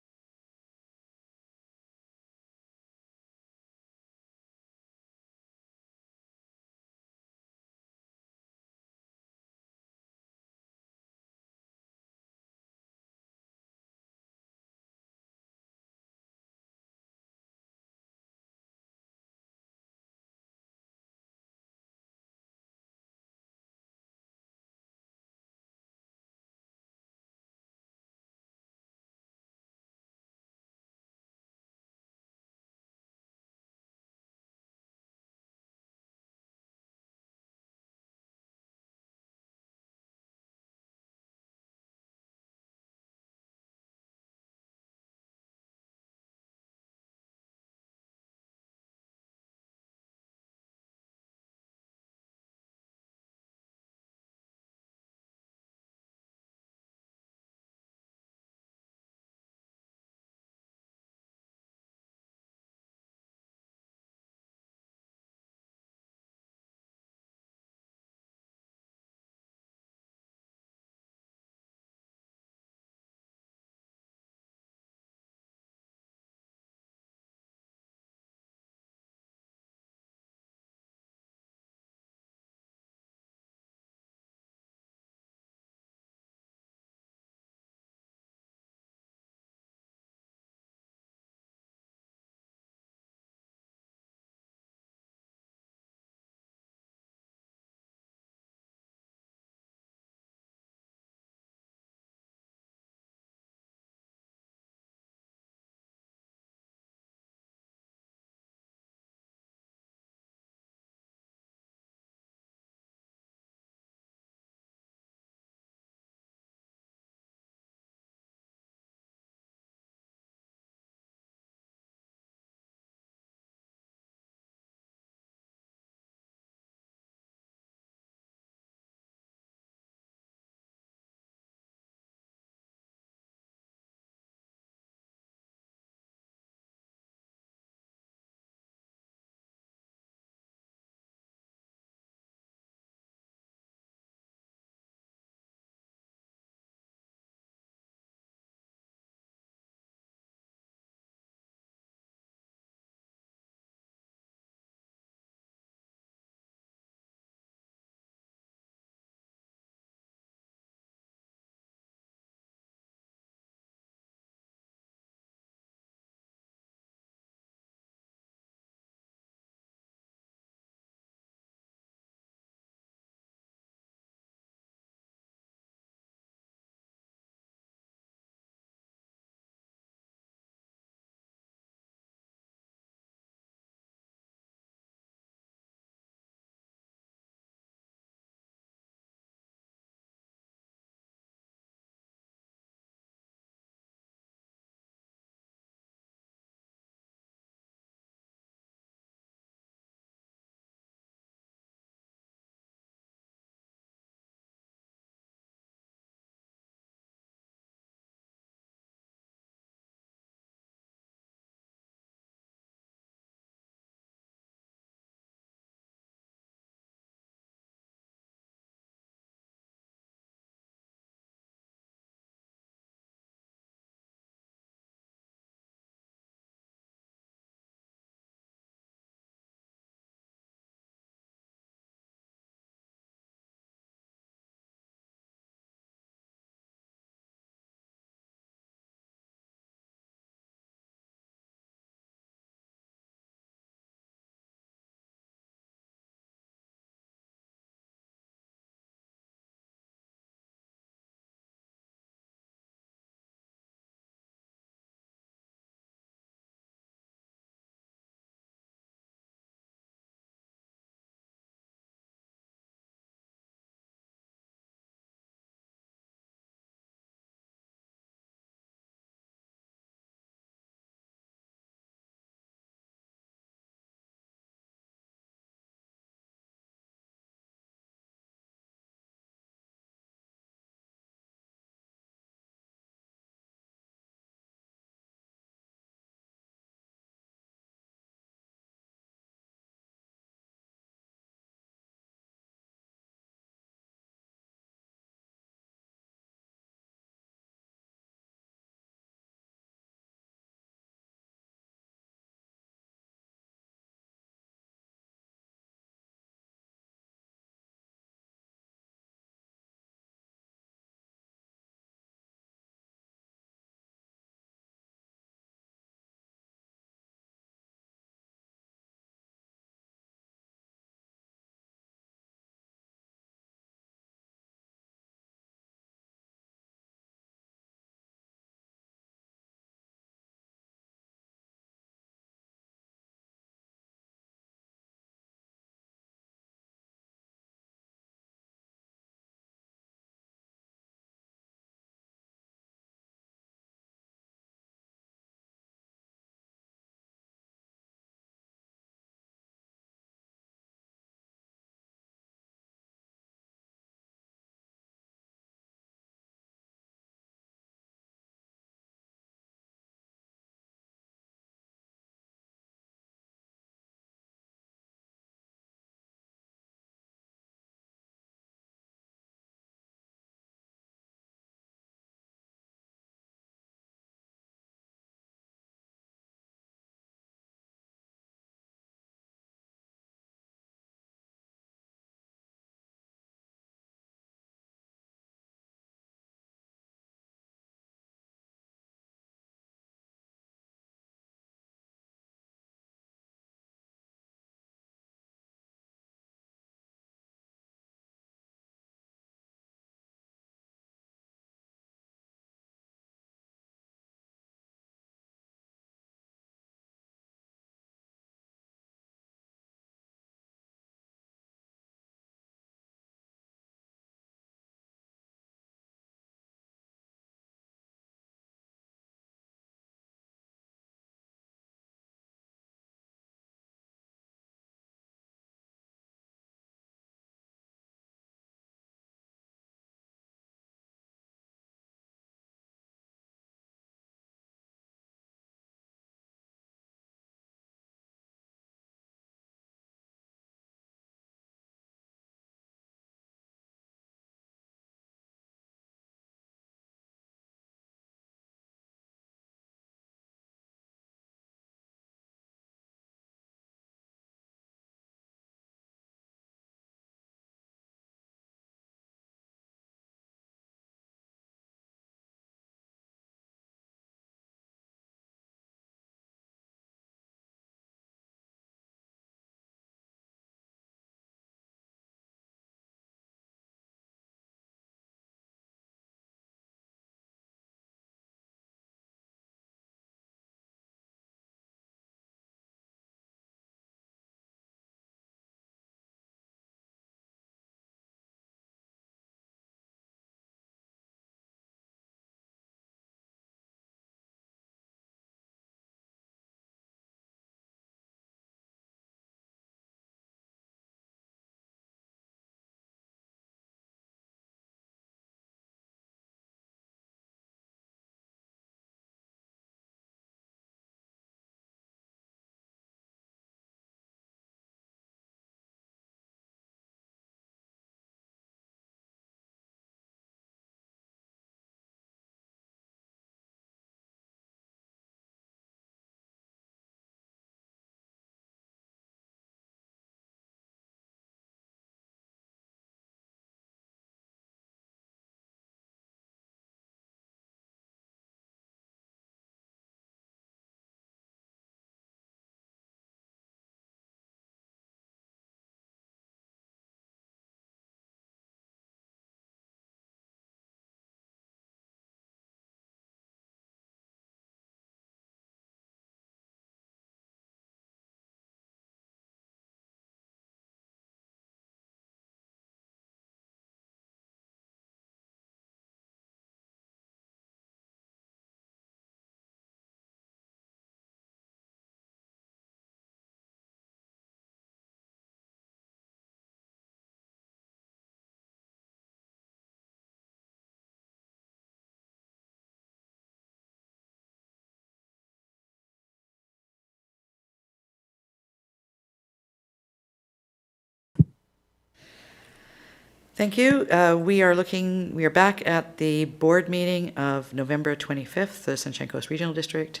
Thank you. We are back at the board meeting of November 25th, the Sunshine Coast Regional District,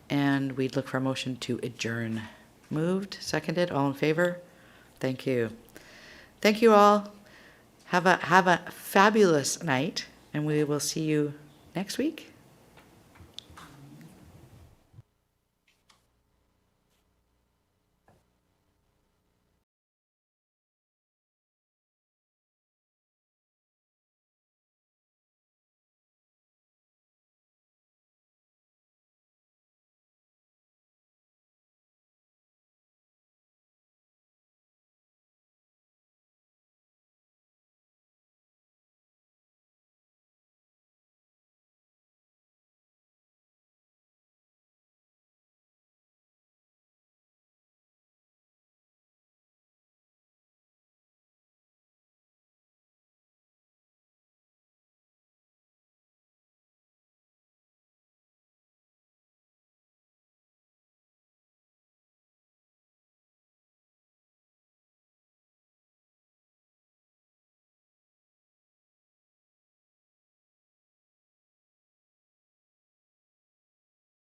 and we'd look for a motion to adjourn. Moved, seconded, all in favor? Thank you. Thank you all. Have a fabulous night, and we will see you next week.